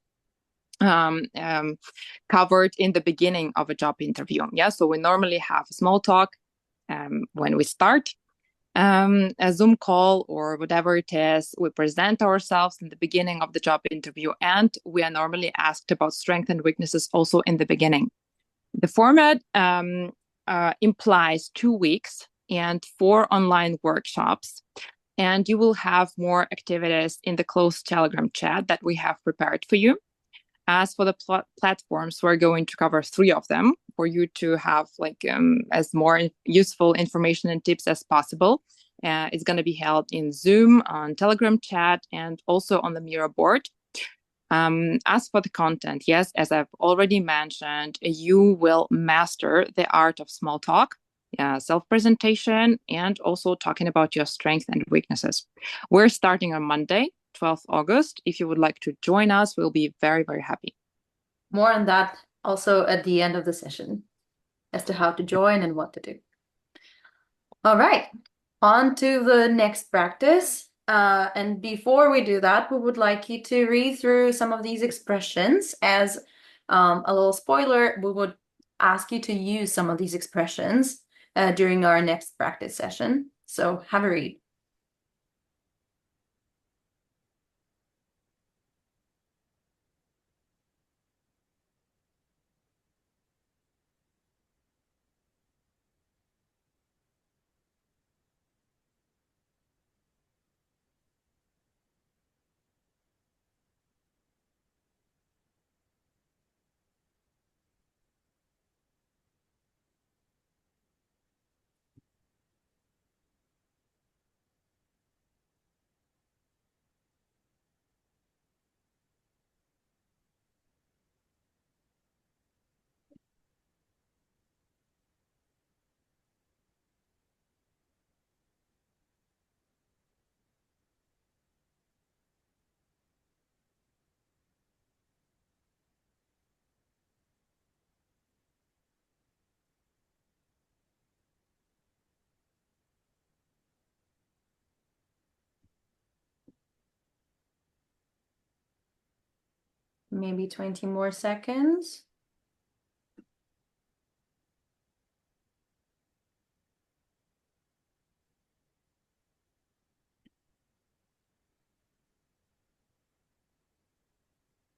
[SPEAKER 1] covered in the beginning of a job interview. Yeah, so we normally have a small talk when we start a Zoom call or whatever it is. We present ourselves in the beginning of the job interview, and we are normally asked about strengths and weaknesses also in the beginning. The format implies 2 weeks and 4 online workshops, and you will have more activities in the closed Telegram chat that we have prepared for you. As for the platforms, we're going to cover 3 of them for you to have as more useful information and tips as possible. It's going to be held in Zoom, on Telegram chat, and also on the Miro board. As for the content, yes, as I've already mentioned, you will master the art of small talk, self-presentation, and also talking about your strengths and weaknesses. We're starting on Monday, 12th August. If you would like to join us, we'll be very, very happy.
[SPEAKER 2] More on that also at the end of the session as to how to join and what to do. All right, on to the next practice. And before we do that, we would like you to read through some of these expressions. As a little spoiler, we would ask you to use some of these expressions during our next practice session. So have a read. maybe 20 more seconds.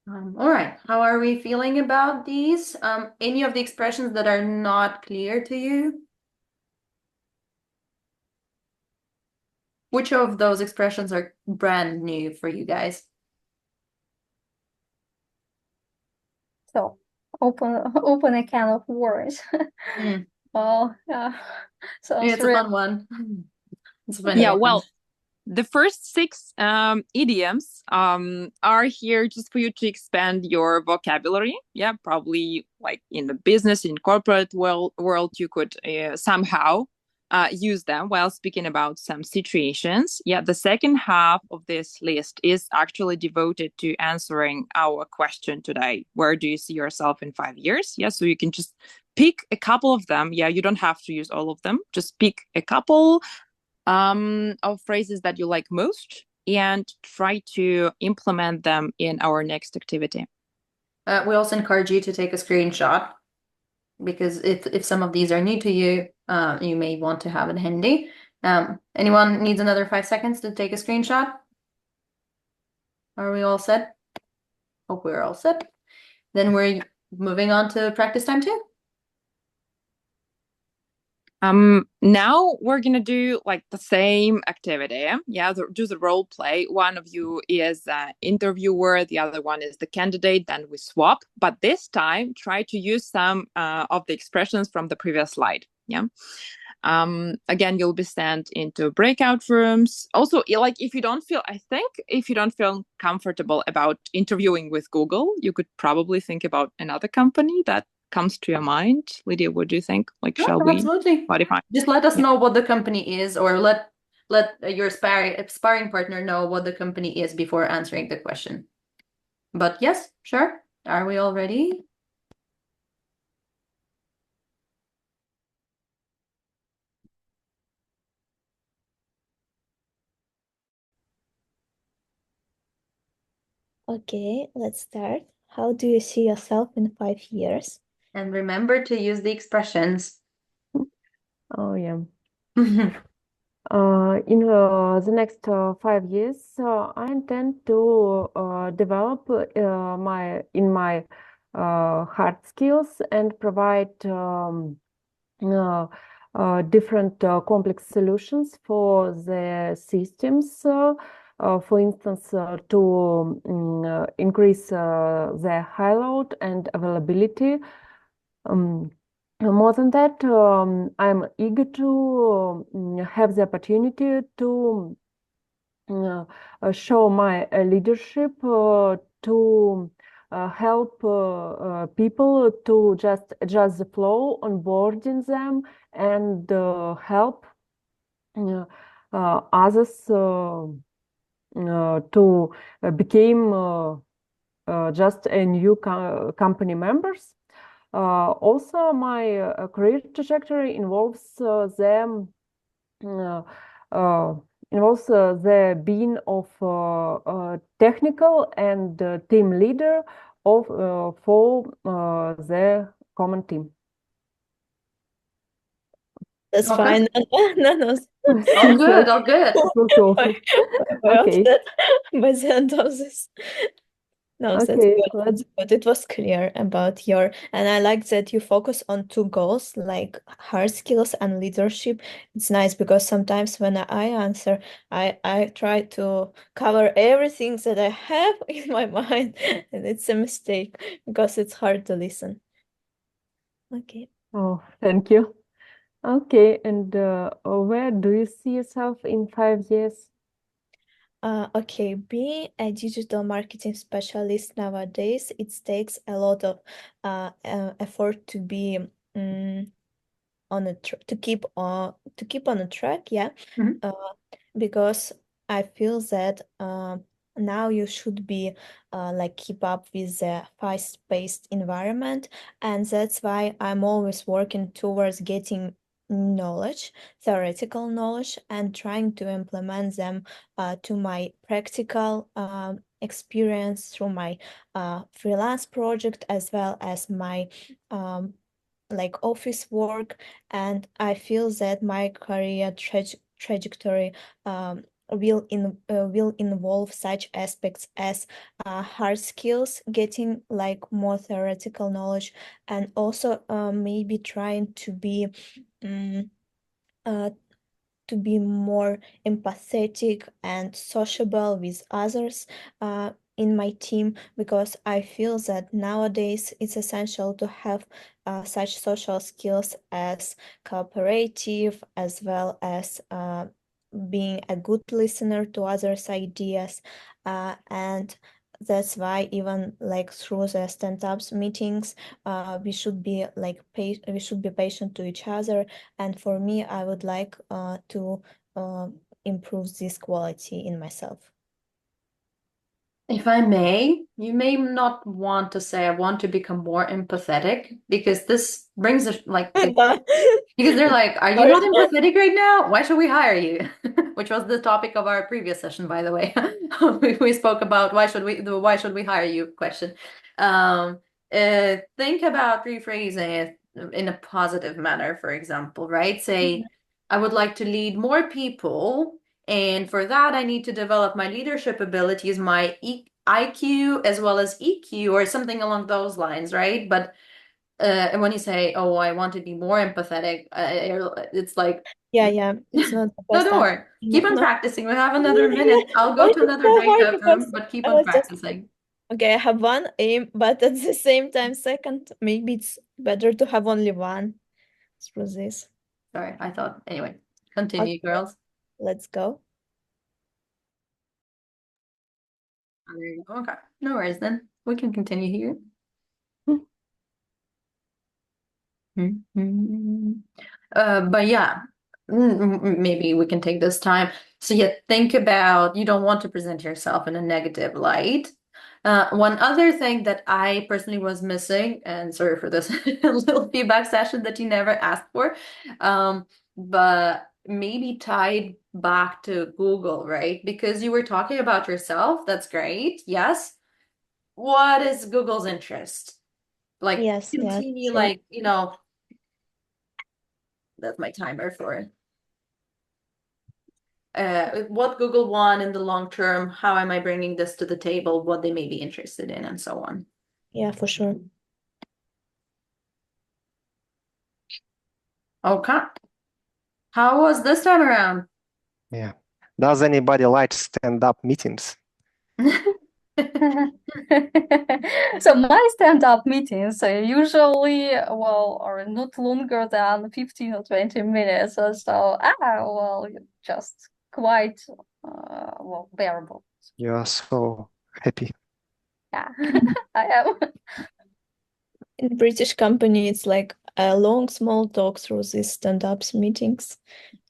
[SPEAKER 2] All right, how are we feeling about these? Any of the expressions that are not clear to you? Which of those expressions are brand new for you guys?
[SPEAKER 6] So open a can of worms.
[SPEAKER 2] Mm.
[SPEAKER 6] Well, so
[SPEAKER 2] Yeah, it's a
[SPEAKER 6] three.
[SPEAKER 2] fun one. It's a funny
[SPEAKER 1] Yeah,
[SPEAKER 2] one.
[SPEAKER 1] well, the first 6 idioms are here just for you to expand your vocabulary. Yeah, probably like in the business, in corporate world, you could somehow use them while speaking about some situations. Yeah, the second half of this list is actually devoted to answering our question today. Where do you see yourself in 5 years? Yeah, so you can just pick a couple of them. Yeah, you don't have to use all of them. Just pick a couple of phrases that you like most and try to implement them in our next activity.
[SPEAKER 2] We also encourage you to take a screenshot because if some of these are new to you, you may want to have it handy. Anyone needs another 5 seconds to take a screenshot? Are we all set? Hope we're all set. Then we're moving on to practice time 2.
[SPEAKER 1] Now we're gonna do like the same activity. Yeah, do the role play. One of you is the interviewer, the other one is the candidate. Then we swap. But this time, try to use some of the expressions from the previous slide. Yeah. Again, you'll be sent into breakout rooms. Also, like if you don't feel comfortable about interviewing with Google, you could probably think about another company that comes to your mind. Lydia, what do you think? Like,
[SPEAKER 2] Yeah,
[SPEAKER 1] shall we
[SPEAKER 2] absolutely.
[SPEAKER 1] modify?
[SPEAKER 2] Just let us
[SPEAKER 1] Yeah.
[SPEAKER 2] know what the company is, or let your sparring partner know what the company is before answering the question. But yes, sure. Are we all ready?
[SPEAKER 7] Okay, let's start. How do you see yourself in 5 years?
[SPEAKER 2] And remember to use the expressions.
[SPEAKER 8] Oh, yeah. In the next 5 years, I intend to develop my hard skills and provide different complex solutions for the systems. For instance, to increase their high load and availability. More than that, I'm eager to have the opportunity to show my leadership, to help people to just adjust the flow, onboarding them, and help others to become just a new company members. Also, my career trajectory involves the being of technical and team leader of for the common team.
[SPEAKER 7] That's
[SPEAKER 2] Okay.
[SPEAKER 7] fine. No.
[SPEAKER 2] All good, all good.
[SPEAKER 7] We're
[SPEAKER 8] Okay.
[SPEAKER 7] upset by the end of this. No, that's
[SPEAKER 8] Okay,
[SPEAKER 7] good.
[SPEAKER 8] let's
[SPEAKER 7] That's good. It was clear about and I like that you focus on 2 goals, like hard skills and leadership. It's nice because sometimes when I answer, I try to cover everything that I have in my mind, and it's a mistake because it's hard to listen. Okay.
[SPEAKER 8] Oh, thank you. Okay, and where do you see yourself in 5 years?
[SPEAKER 7] Okay, being a digital marketing specialist nowadays, it takes a lot of effort to be on a to keep on a track, yeah.
[SPEAKER 2] Mhm.
[SPEAKER 7] Because I feel that now you should be like keep up with the fast-paced environment, and that's why I'm always working towards getting knowledge, theoretical knowledge, and trying to implement them to my practical experience through my freelance project as well as my like office work, and I feel that my career trajectory will involve such aspects as hard skills, getting like more theoretical knowledge, and also maybe trying to be more empathetic and sociable with others in my team, because I feel that nowadays it's essential to have such social skills as cooperative, as well as being a good listener to others' ideas, and that's why even like through the stand-ups meetings, we should be like we should be patient to each other. And for me, I would like to improve this quality in myself.
[SPEAKER 2] If I may, you may not want to say I want to become more empathetic, because this brings a because they're like, are you not empathetic right now? Why should we hire you? Which was the topic of our previous session, by the way. We spoke about why should we hire you question. Think about rephrasing it in a positive manner, for example, right? Say, I would like to lead more people, and for that, I need to develop my leadership abilities, my IQ as well as EQ, or something along those lines, right? But and when you say, "Oh, I want to be more empathetic," it's like,
[SPEAKER 7] yeah, it's not the
[SPEAKER 2] no,
[SPEAKER 7] best
[SPEAKER 2] don't worry. Keep on
[SPEAKER 7] No.
[SPEAKER 2] practicing. We have another minute. I'll go to another breakout room, but keep on practicing.
[SPEAKER 7] Okay, I have one aim, but at the same time, second, maybe it's better to have only one through this.
[SPEAKER 2] Sorry, I thought. Anyway, continue, girls.
[SPEAKER 7] Let's go.
[SPEAKER 2] Oh, there you go. Okay, no worries then. We can continue here. But yeah, maybe we can take this time. So yeah, think about, you don't want to present yourself in a negative light. One other thing that I personally was missing, and sorry for this little feedback session that you never asked for, but maybe tied back to Google, right? Because you were talking about yourself, that's great, yes. What is Google's interest? Like,
[SPEAKER 7] Yes,
[SPEAKER 2] continue,
[SPEAKER 7] sure.
[SPEAKER 2] like, you know, that's my timer for it. What Google want in the long term, how am I bringing this to the table, what they may be interested in, and so on.
[SPEAKER 7] Yeah, for sure.
[SPEAKER 2] Okay. How was this time around?
[SPEAKER 4] Yeah. Does anybody like stand-up meetings?
[SPEAKER 9] So my stand-up meetings usually, well, are not longer than 15 or 20 minutes. So, well, just quite, well, bearable.
[SPEAKER 4] You are so happy.
[SPEAKER 9] Yeah, I am.
[SPEAKER 7] In British company, it's like a long small talk through these stand-ups meetings,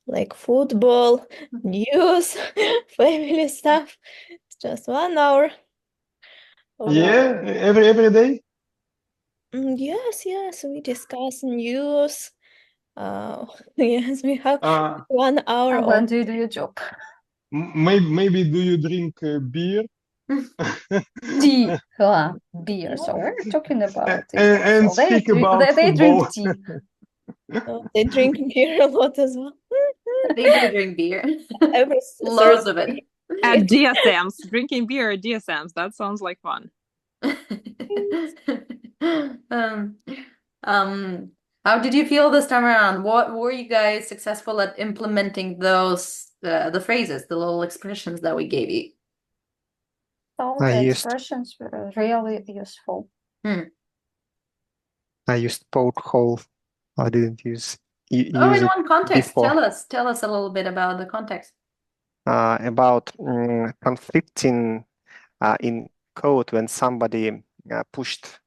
[SPEAKER 7] like football, news, family stuff. It's just 1 hour.
[SPEAKER 5] Yeah, every day.
[SPEAKER 7] Yes, we discuss news. Yes, we have
[SPEAKER 5] Uh,
[SPEAKER 7] 1 hour
[SPEAKER 9] And when do you do your job?
[SPEAKER 5] maybe do you drink beer?
[SPEAKER 9] Tea, beer. So we're talking about this.
[SPEAKER 5] And
[SPEAKER 9] So they
[SPEAKER 5] speak about
[SPEAKER 9] they drink
[SPEAKER 5] football.
[SPEAKER 9] tea.
[SPEAKER 7] They drink beer a lot as well.
[SPEAKER 2] They do drink beer.
[SPEAKER 7] Every
[SPEAKER 2] Loads of it.
[SPEAKER 1] At DSMs, drinking beer at DSMs. That sounds like fun.
[SPEAKER 2] How did you feel this time around? What were you guys successful at implementing those the phrases, the little expressions that we gave you?
[SPEAKER 9] So
[SPEAKER 4] I
[SPEAKER 9] the
[SPEAKER 4] used-
[SPEAKER 9] expressions were really useful.
[SPEAKER 4] I used pothole. I didn't use
[SPEAKER 2] Oh,
[SPEAKER 4] use
[SPEAKER 2] in
[SPEAKER 4] it
[SPEAKER 2] one context,
[SPEAKER 4] before.
[SPEAKER 2] tell us a little bit about the context.
[SPEAKER 4] About conflicting in code when somebody pushed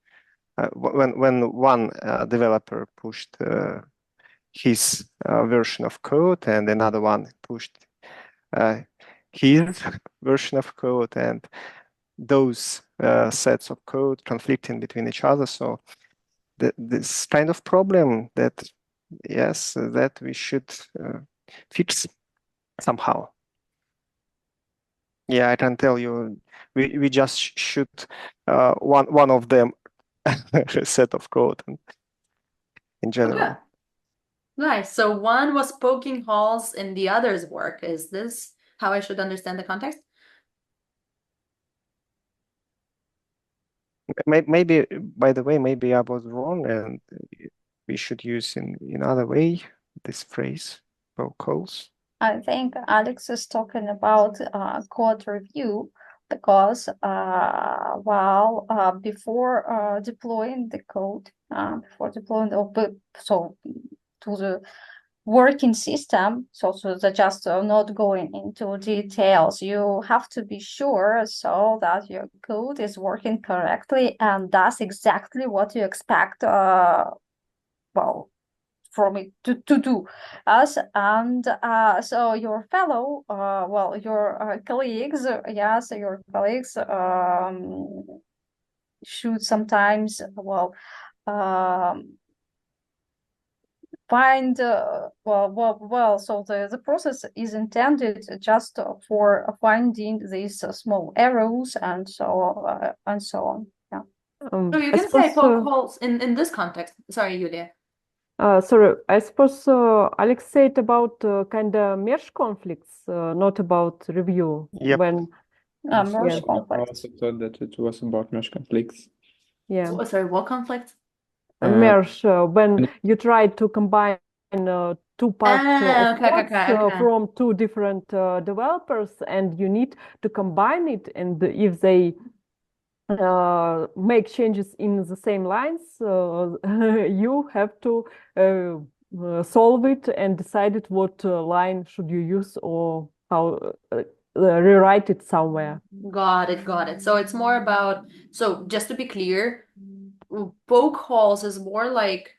[SPEAKER 4] when one developer pushed his version of code and another one pushed his version of code, and those sets of code conflicting between each other. So this kind of problem that, yes, that we should fix somehow. Yeah, I can tell you, we just shoot one of them set of code in
[SPEAKER 2] Oh,
[SPEAKER 4] general.
[SPEAKER 2] yeah. Nice. So one was poking holes in the other's work. Is this how I should understand the context?
[SPEAKER 4] Maybe, by the way, maybe I was wrong, and we should use in other way this phrase, poke holes.
[SPEAKER 9] I think Alex is talking about code review because before deploying the code, to the working system, so the just not going into details, you have to be sure so that your code is working correctly and does exactly what you expect from it to do us. And so your fellow your colleagues your colleagues should sometimes find so the process is intended just for finding these small errors and so on. Yeah.
[SPEAKER 2] So you
[SPEAKER 8] I
[SPEAKER 2] can say
[SPEAKER 8] suppose,
[SPEAKER 2] poke holes in this context. Sorry, Yulia.
[SPEAKER 8] sorry, I suppose Alex said about kind of merge conflicts, not about review.
[SPEAKER 4] Yep.
[SPEAKER 8] When
[SPEAKER 9] Merge
[SPEAKER 8] yes,
[SPEAKER 3] I
[SPEAKER 9] conflicts.
[SPEAKER 3] also thought that it was about merge conflicts.
[SPEAKER 8] yeah,
[SPEAKER 2] Oh, sorry, what conflict?
[SPEAKER 8] merge when you try to combine two parts of
[SPEAKER 2] Okay,
[SPEAKER 8] codes
[SPEAKER 2] okay.
[SPEAKER 8] from two different developers, and you need to combine it. And if they make changes in the same lines, you have to solve it and decide it what line should you use or how rewrite it somewhere.
[SPEAKER 2] Got it. So it's more about, so just to be clear, poke holes is more like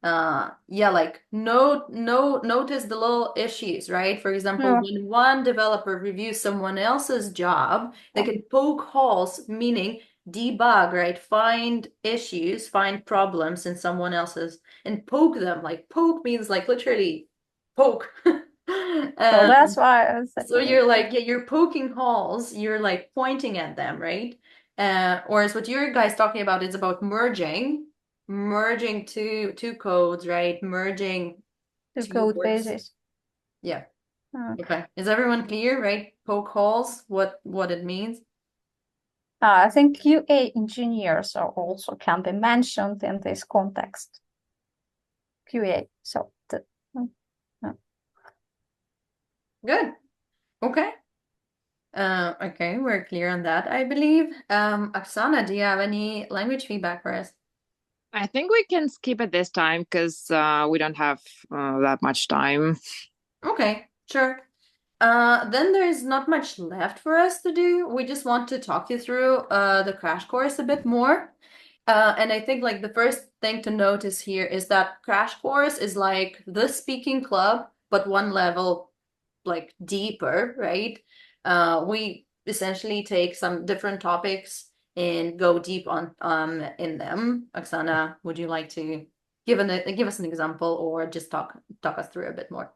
[SPEAKER 2] like notice the little issues, right? For example,
[SPEAKER 9] Yeah.
[SPEAKER 2] when one developer reviews someone else's job, they can poke holes, meaning debug, right? Find issues, find problems in someone else's and poke them. Like poke means like literally poke.
[SPEAKER 9] So that's why I was
[SPEAKER 2] So
[SPEAKER 9] saying.
[SPEAKER 2] you're like, yeah, you're poking holes, you're like pointing at them, right? Whereas what your guys talking about is about merging two codes, right? Merging
[SPEAKER 9] The
[SPEAKER 2] two
[SPEAKER 9] code
[SPEAKER 2] works.
[SPEAKER 9] bases.
[SPEAKER 2] Yeah.
[SPEAKER 9] Uh,
[SPEAKER 2] Okay. Is everyone clear, right? Poke holes, what it means?
[SPEAKER 9] I think QA engineers are also can be mentioned in this context. QA. So
[SPEAKER 2] Good. Okay. Okay, we're clear on that, I believe. Oksana, do you have any language feedback for us?
[SPEAKER 1] I think we can skip it this time because we don't have that much time.
[SPEAKER 2] Okay, sure. Then there's not much left for us to do. We just want to talk you through the crash course a bit more. And I think like the first thing to notice here is that crash course is like the speaking club, but one level like deeper, right? We essentially take some different topics and go deep on in them. Oksana, would you like to give us an example or just talk us through a bit more?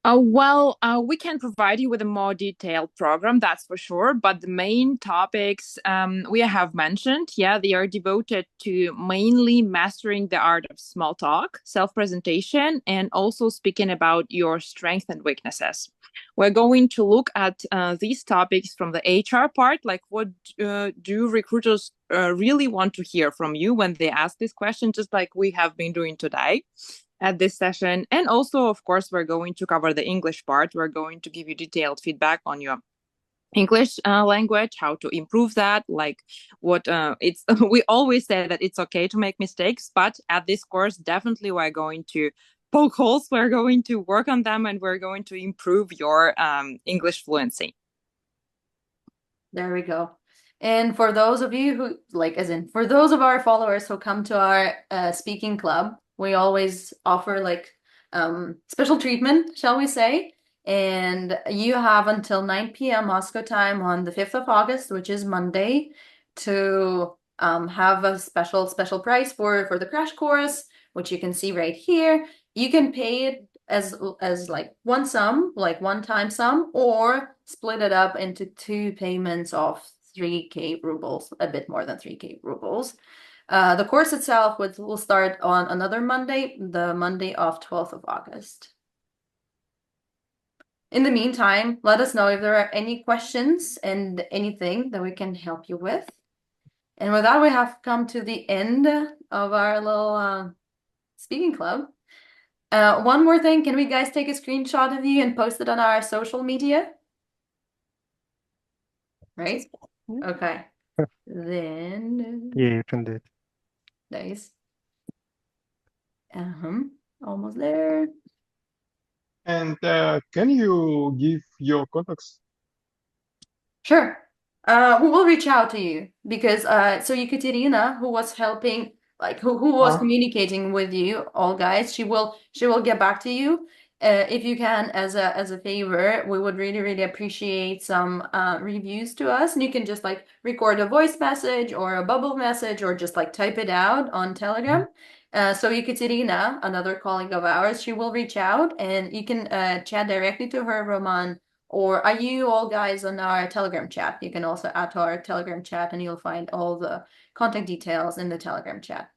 [SPEAKER 1] We can provide you with a more detailed program, that's for sure. But the main topics we have mentioned, they are devoted to mainly mastering the art of small talk, self-presentation, and also speaking about your strengths and weaknesses. We're going to look at these topics from the HR part, like what do recruiters really want to hear from you when they ask this question, just like we have been doing today at this session. And also, of course, we're going to cover the English part. We're going to give you detailed feedback on your English language, how to improve that, like what it's we always say that it's okay to make mistakes, but at this course definitely we're going to poke holes, we're going to work on them, and we're going to improve your English fluency.
[SPEAKER 2] There we go. And for those of you who for those of our followers who come to our speaking club, we always offer like special treatment, shall we say. And you have until 9 p.m. Moscow time on the 5th of August, which is Monday, to have a special price for the crash course, which you can see right here. You can pay it as like one sum, like one-time sum, or split it up into 2 payments of 3K rubles, a bit more than 3K rubles. The course itself will start on another Monday, the Monday of 12th of August. In the meantime, let us know if there are any questions and anything that we can help you with. And with that, we have come to the end of our little speaking club. One more thing, can we guys take a screenshot of you and post it on our social media? Right?
[SPEAKER 8] Yeah.
[SPEAKER 2] Okay. Then,
[SPEAKER 4] Yeah, you can do it.
[SPEAKER 2] nice. Almost there.
[SPEAKER 5] And can you give your contacts?
[SPEAKER 2] Sure. We will reach out to you because so Ekaterina, who was helping, like who was communicating with you all guys, she will get back to you. If you can, as a favor, we would really appreciate some reviews to us, and you can just like record a voice message or a bubble message or just like type it out on Telegram. So Ekaterina, another colleague of ours, she will reach out and you can chat directly to her, Roman. Or are you all guys on our Telegram chat? You can also add to our Telegram chat and you'll find all the contact details in the Telegram chat.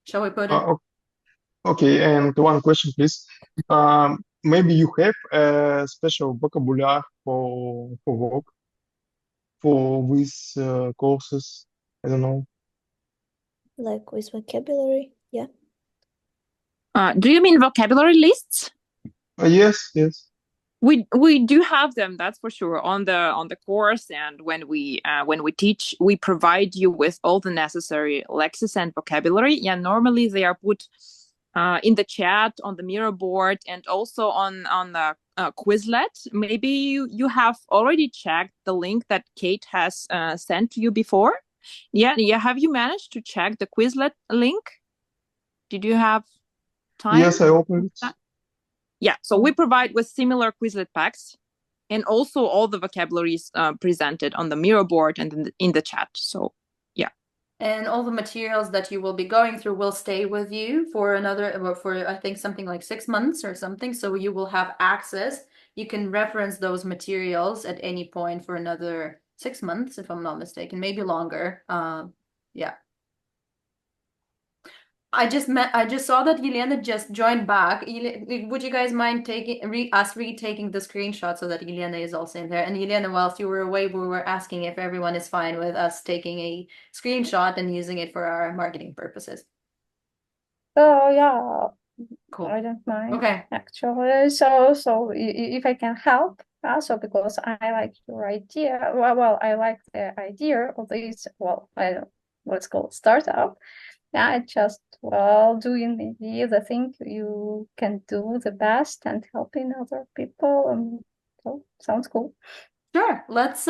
[SPEAKER 2] Shall we put it?
[SPEAKER 5] Okay, and one question, please. Maybe you have a special vocabulary for work for these courses. I don't know.
[SPEAKER 7] Like with vocabulary, yeah.
[SPEAKER 1] Do you mean vocabulary lists?
[SPEAKER 5] Yes.
[SPEAKER 1] We do have them, that's for sure, on the course, and when we teach, we provide you with all the necessary lexis and vocabulary. Yeah, normally they are put in the chat, on the Miro board, and also on the Quizlet. Maybe you have already checked the link that Kate has sent to you before. Yeah. Have you managed to check the Quizlet link? Did you have time?
[SPEAKER 5] Yes, I opened it.
[SPEAKER 1] Yeah, so we provide with similar Quizlet packs, and also all the vocabularies presented on the Miro board and in the chat. So, yeah.
[SPEAKER 2] And all the materials that you will be going through will stay with you for I think something like 6 months or something. So you will have access. You can reference those materials at any point for another 6 months, if I'm not mistaken, maybe longer. Yeah. I just saw that Yelena just joined back. Would you guys mind retaking the screenshot so that Yelena is also in there? And Yelena, whilst you were away, we were asking if everyone is fine with us taking a screenshot and using it for our marketing purposes.
[SPEAKER 9] Oh yeah,
[SPEAKER 2] Cool.
[SPEAKER 9] I don't mind.
[SPEAKER 2] Okay.
[SPEAKER 9] Actually, so if I can help, also because I like your idea. Well, I like the idea of this. Well, I don't, let's call it startup. Yeah, just doing maybe the thing you can do the best and helping other people. So sounds cool.
[SPEAKER 2] Sure. Let's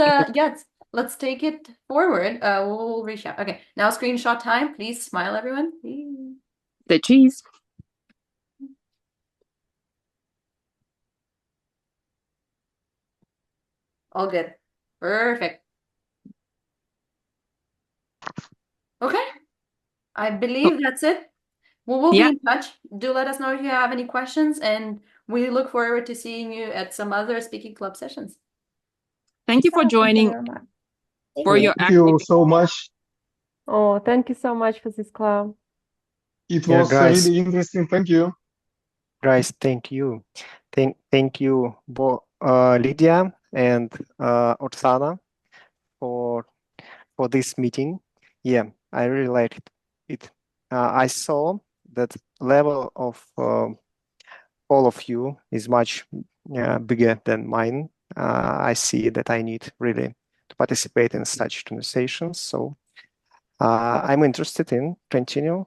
[SPEAKER 2] let's take it forward. We'll reach out. Okay, now screenshot time. Please smile, everyone.
[SPEAKER 1] The cheese.
[SPEAKER 2] All good. Perfect. Okay. I believe that's it. We will be in touch. Do let us know if you have any questions, and we look forward to seeing you at some other speaking club sessions.
[SPEAKER 1] Thank you for joining. For your
[SPEAKER 5] Thank you so much.
[SPEAKER 8] Oh, thank you so much for this club.
[SPEAKER 5] It
[SPEAKER 4] Yeah,
[SPEAKER 5] was
[SPEAKER 4] guys.
[SPEAKER 5] really interesting. Thank you.
[SPEAKER 4] Guys, thank you. Thank you, Lydia and Oksana for this meeting. Yeah, I really liked it. I saw that level of all of you is much bigger than mine. I see that I need really to participate in such conversations. So I'm interested in continue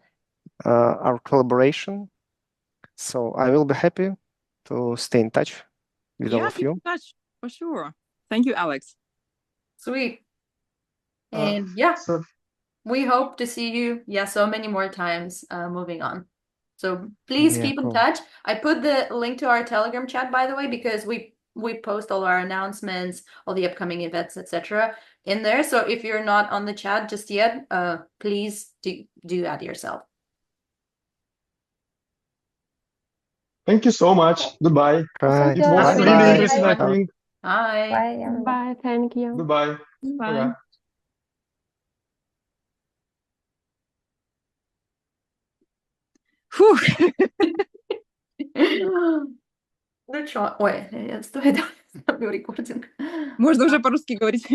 [SPEAKER 4] our collaboration. So I will be happy to stay in touch with all of
[SPEAKER 1] keep
[SPEAKER 4] you.
[SPEAKER 1] in touch, for sure. Thank you, Alex.
[SPEAKER 2] Sweet.
[SPEAKER 5] Uh,
[SPEAKER 2] And yeah,
[SPEAKER 5] so
[SPEAKER 2] we hope to see you, so many more times moving on. So please
[SPEAKER 4] Yeah,
[SPEAKER 2] keep in
[SPEAKER 4] cool.
[SPEAKER 2] touch. I put the link to our Telegram chat, by the way, because we post all our announcements, all the upcoming events, etc. in there. So if you're not on the chat just yet, please do add yourself.
[SPEAKER 5] Thank you so much. Goodbye.
[SPEAKER 4] Right.
[SPEAKER 5] It was
[SPEAKER 2] Have a
[SPEAKER 5] really
[SPEAKER 2] good day,
[SPEAKER 5] interesting, I
[SPEAKER 2] everyone.
[SPEAKER 5] think.
[SPEAKER 2] Bye.
[SPEAKER 9] Bye, everyone.
[SPEAKER 8] Bye, thank you.
[SPEAKER 5] Goodbye.
[SPEAKER 1] Bye.
[SPEAKER 5] Пока.
[SPEAKER 1] Фух.
[SPEAKER 2] Ну чё, ой, стой, ставлю рекординг.
[SPEAKER 1] Можно уже по-русски говорить.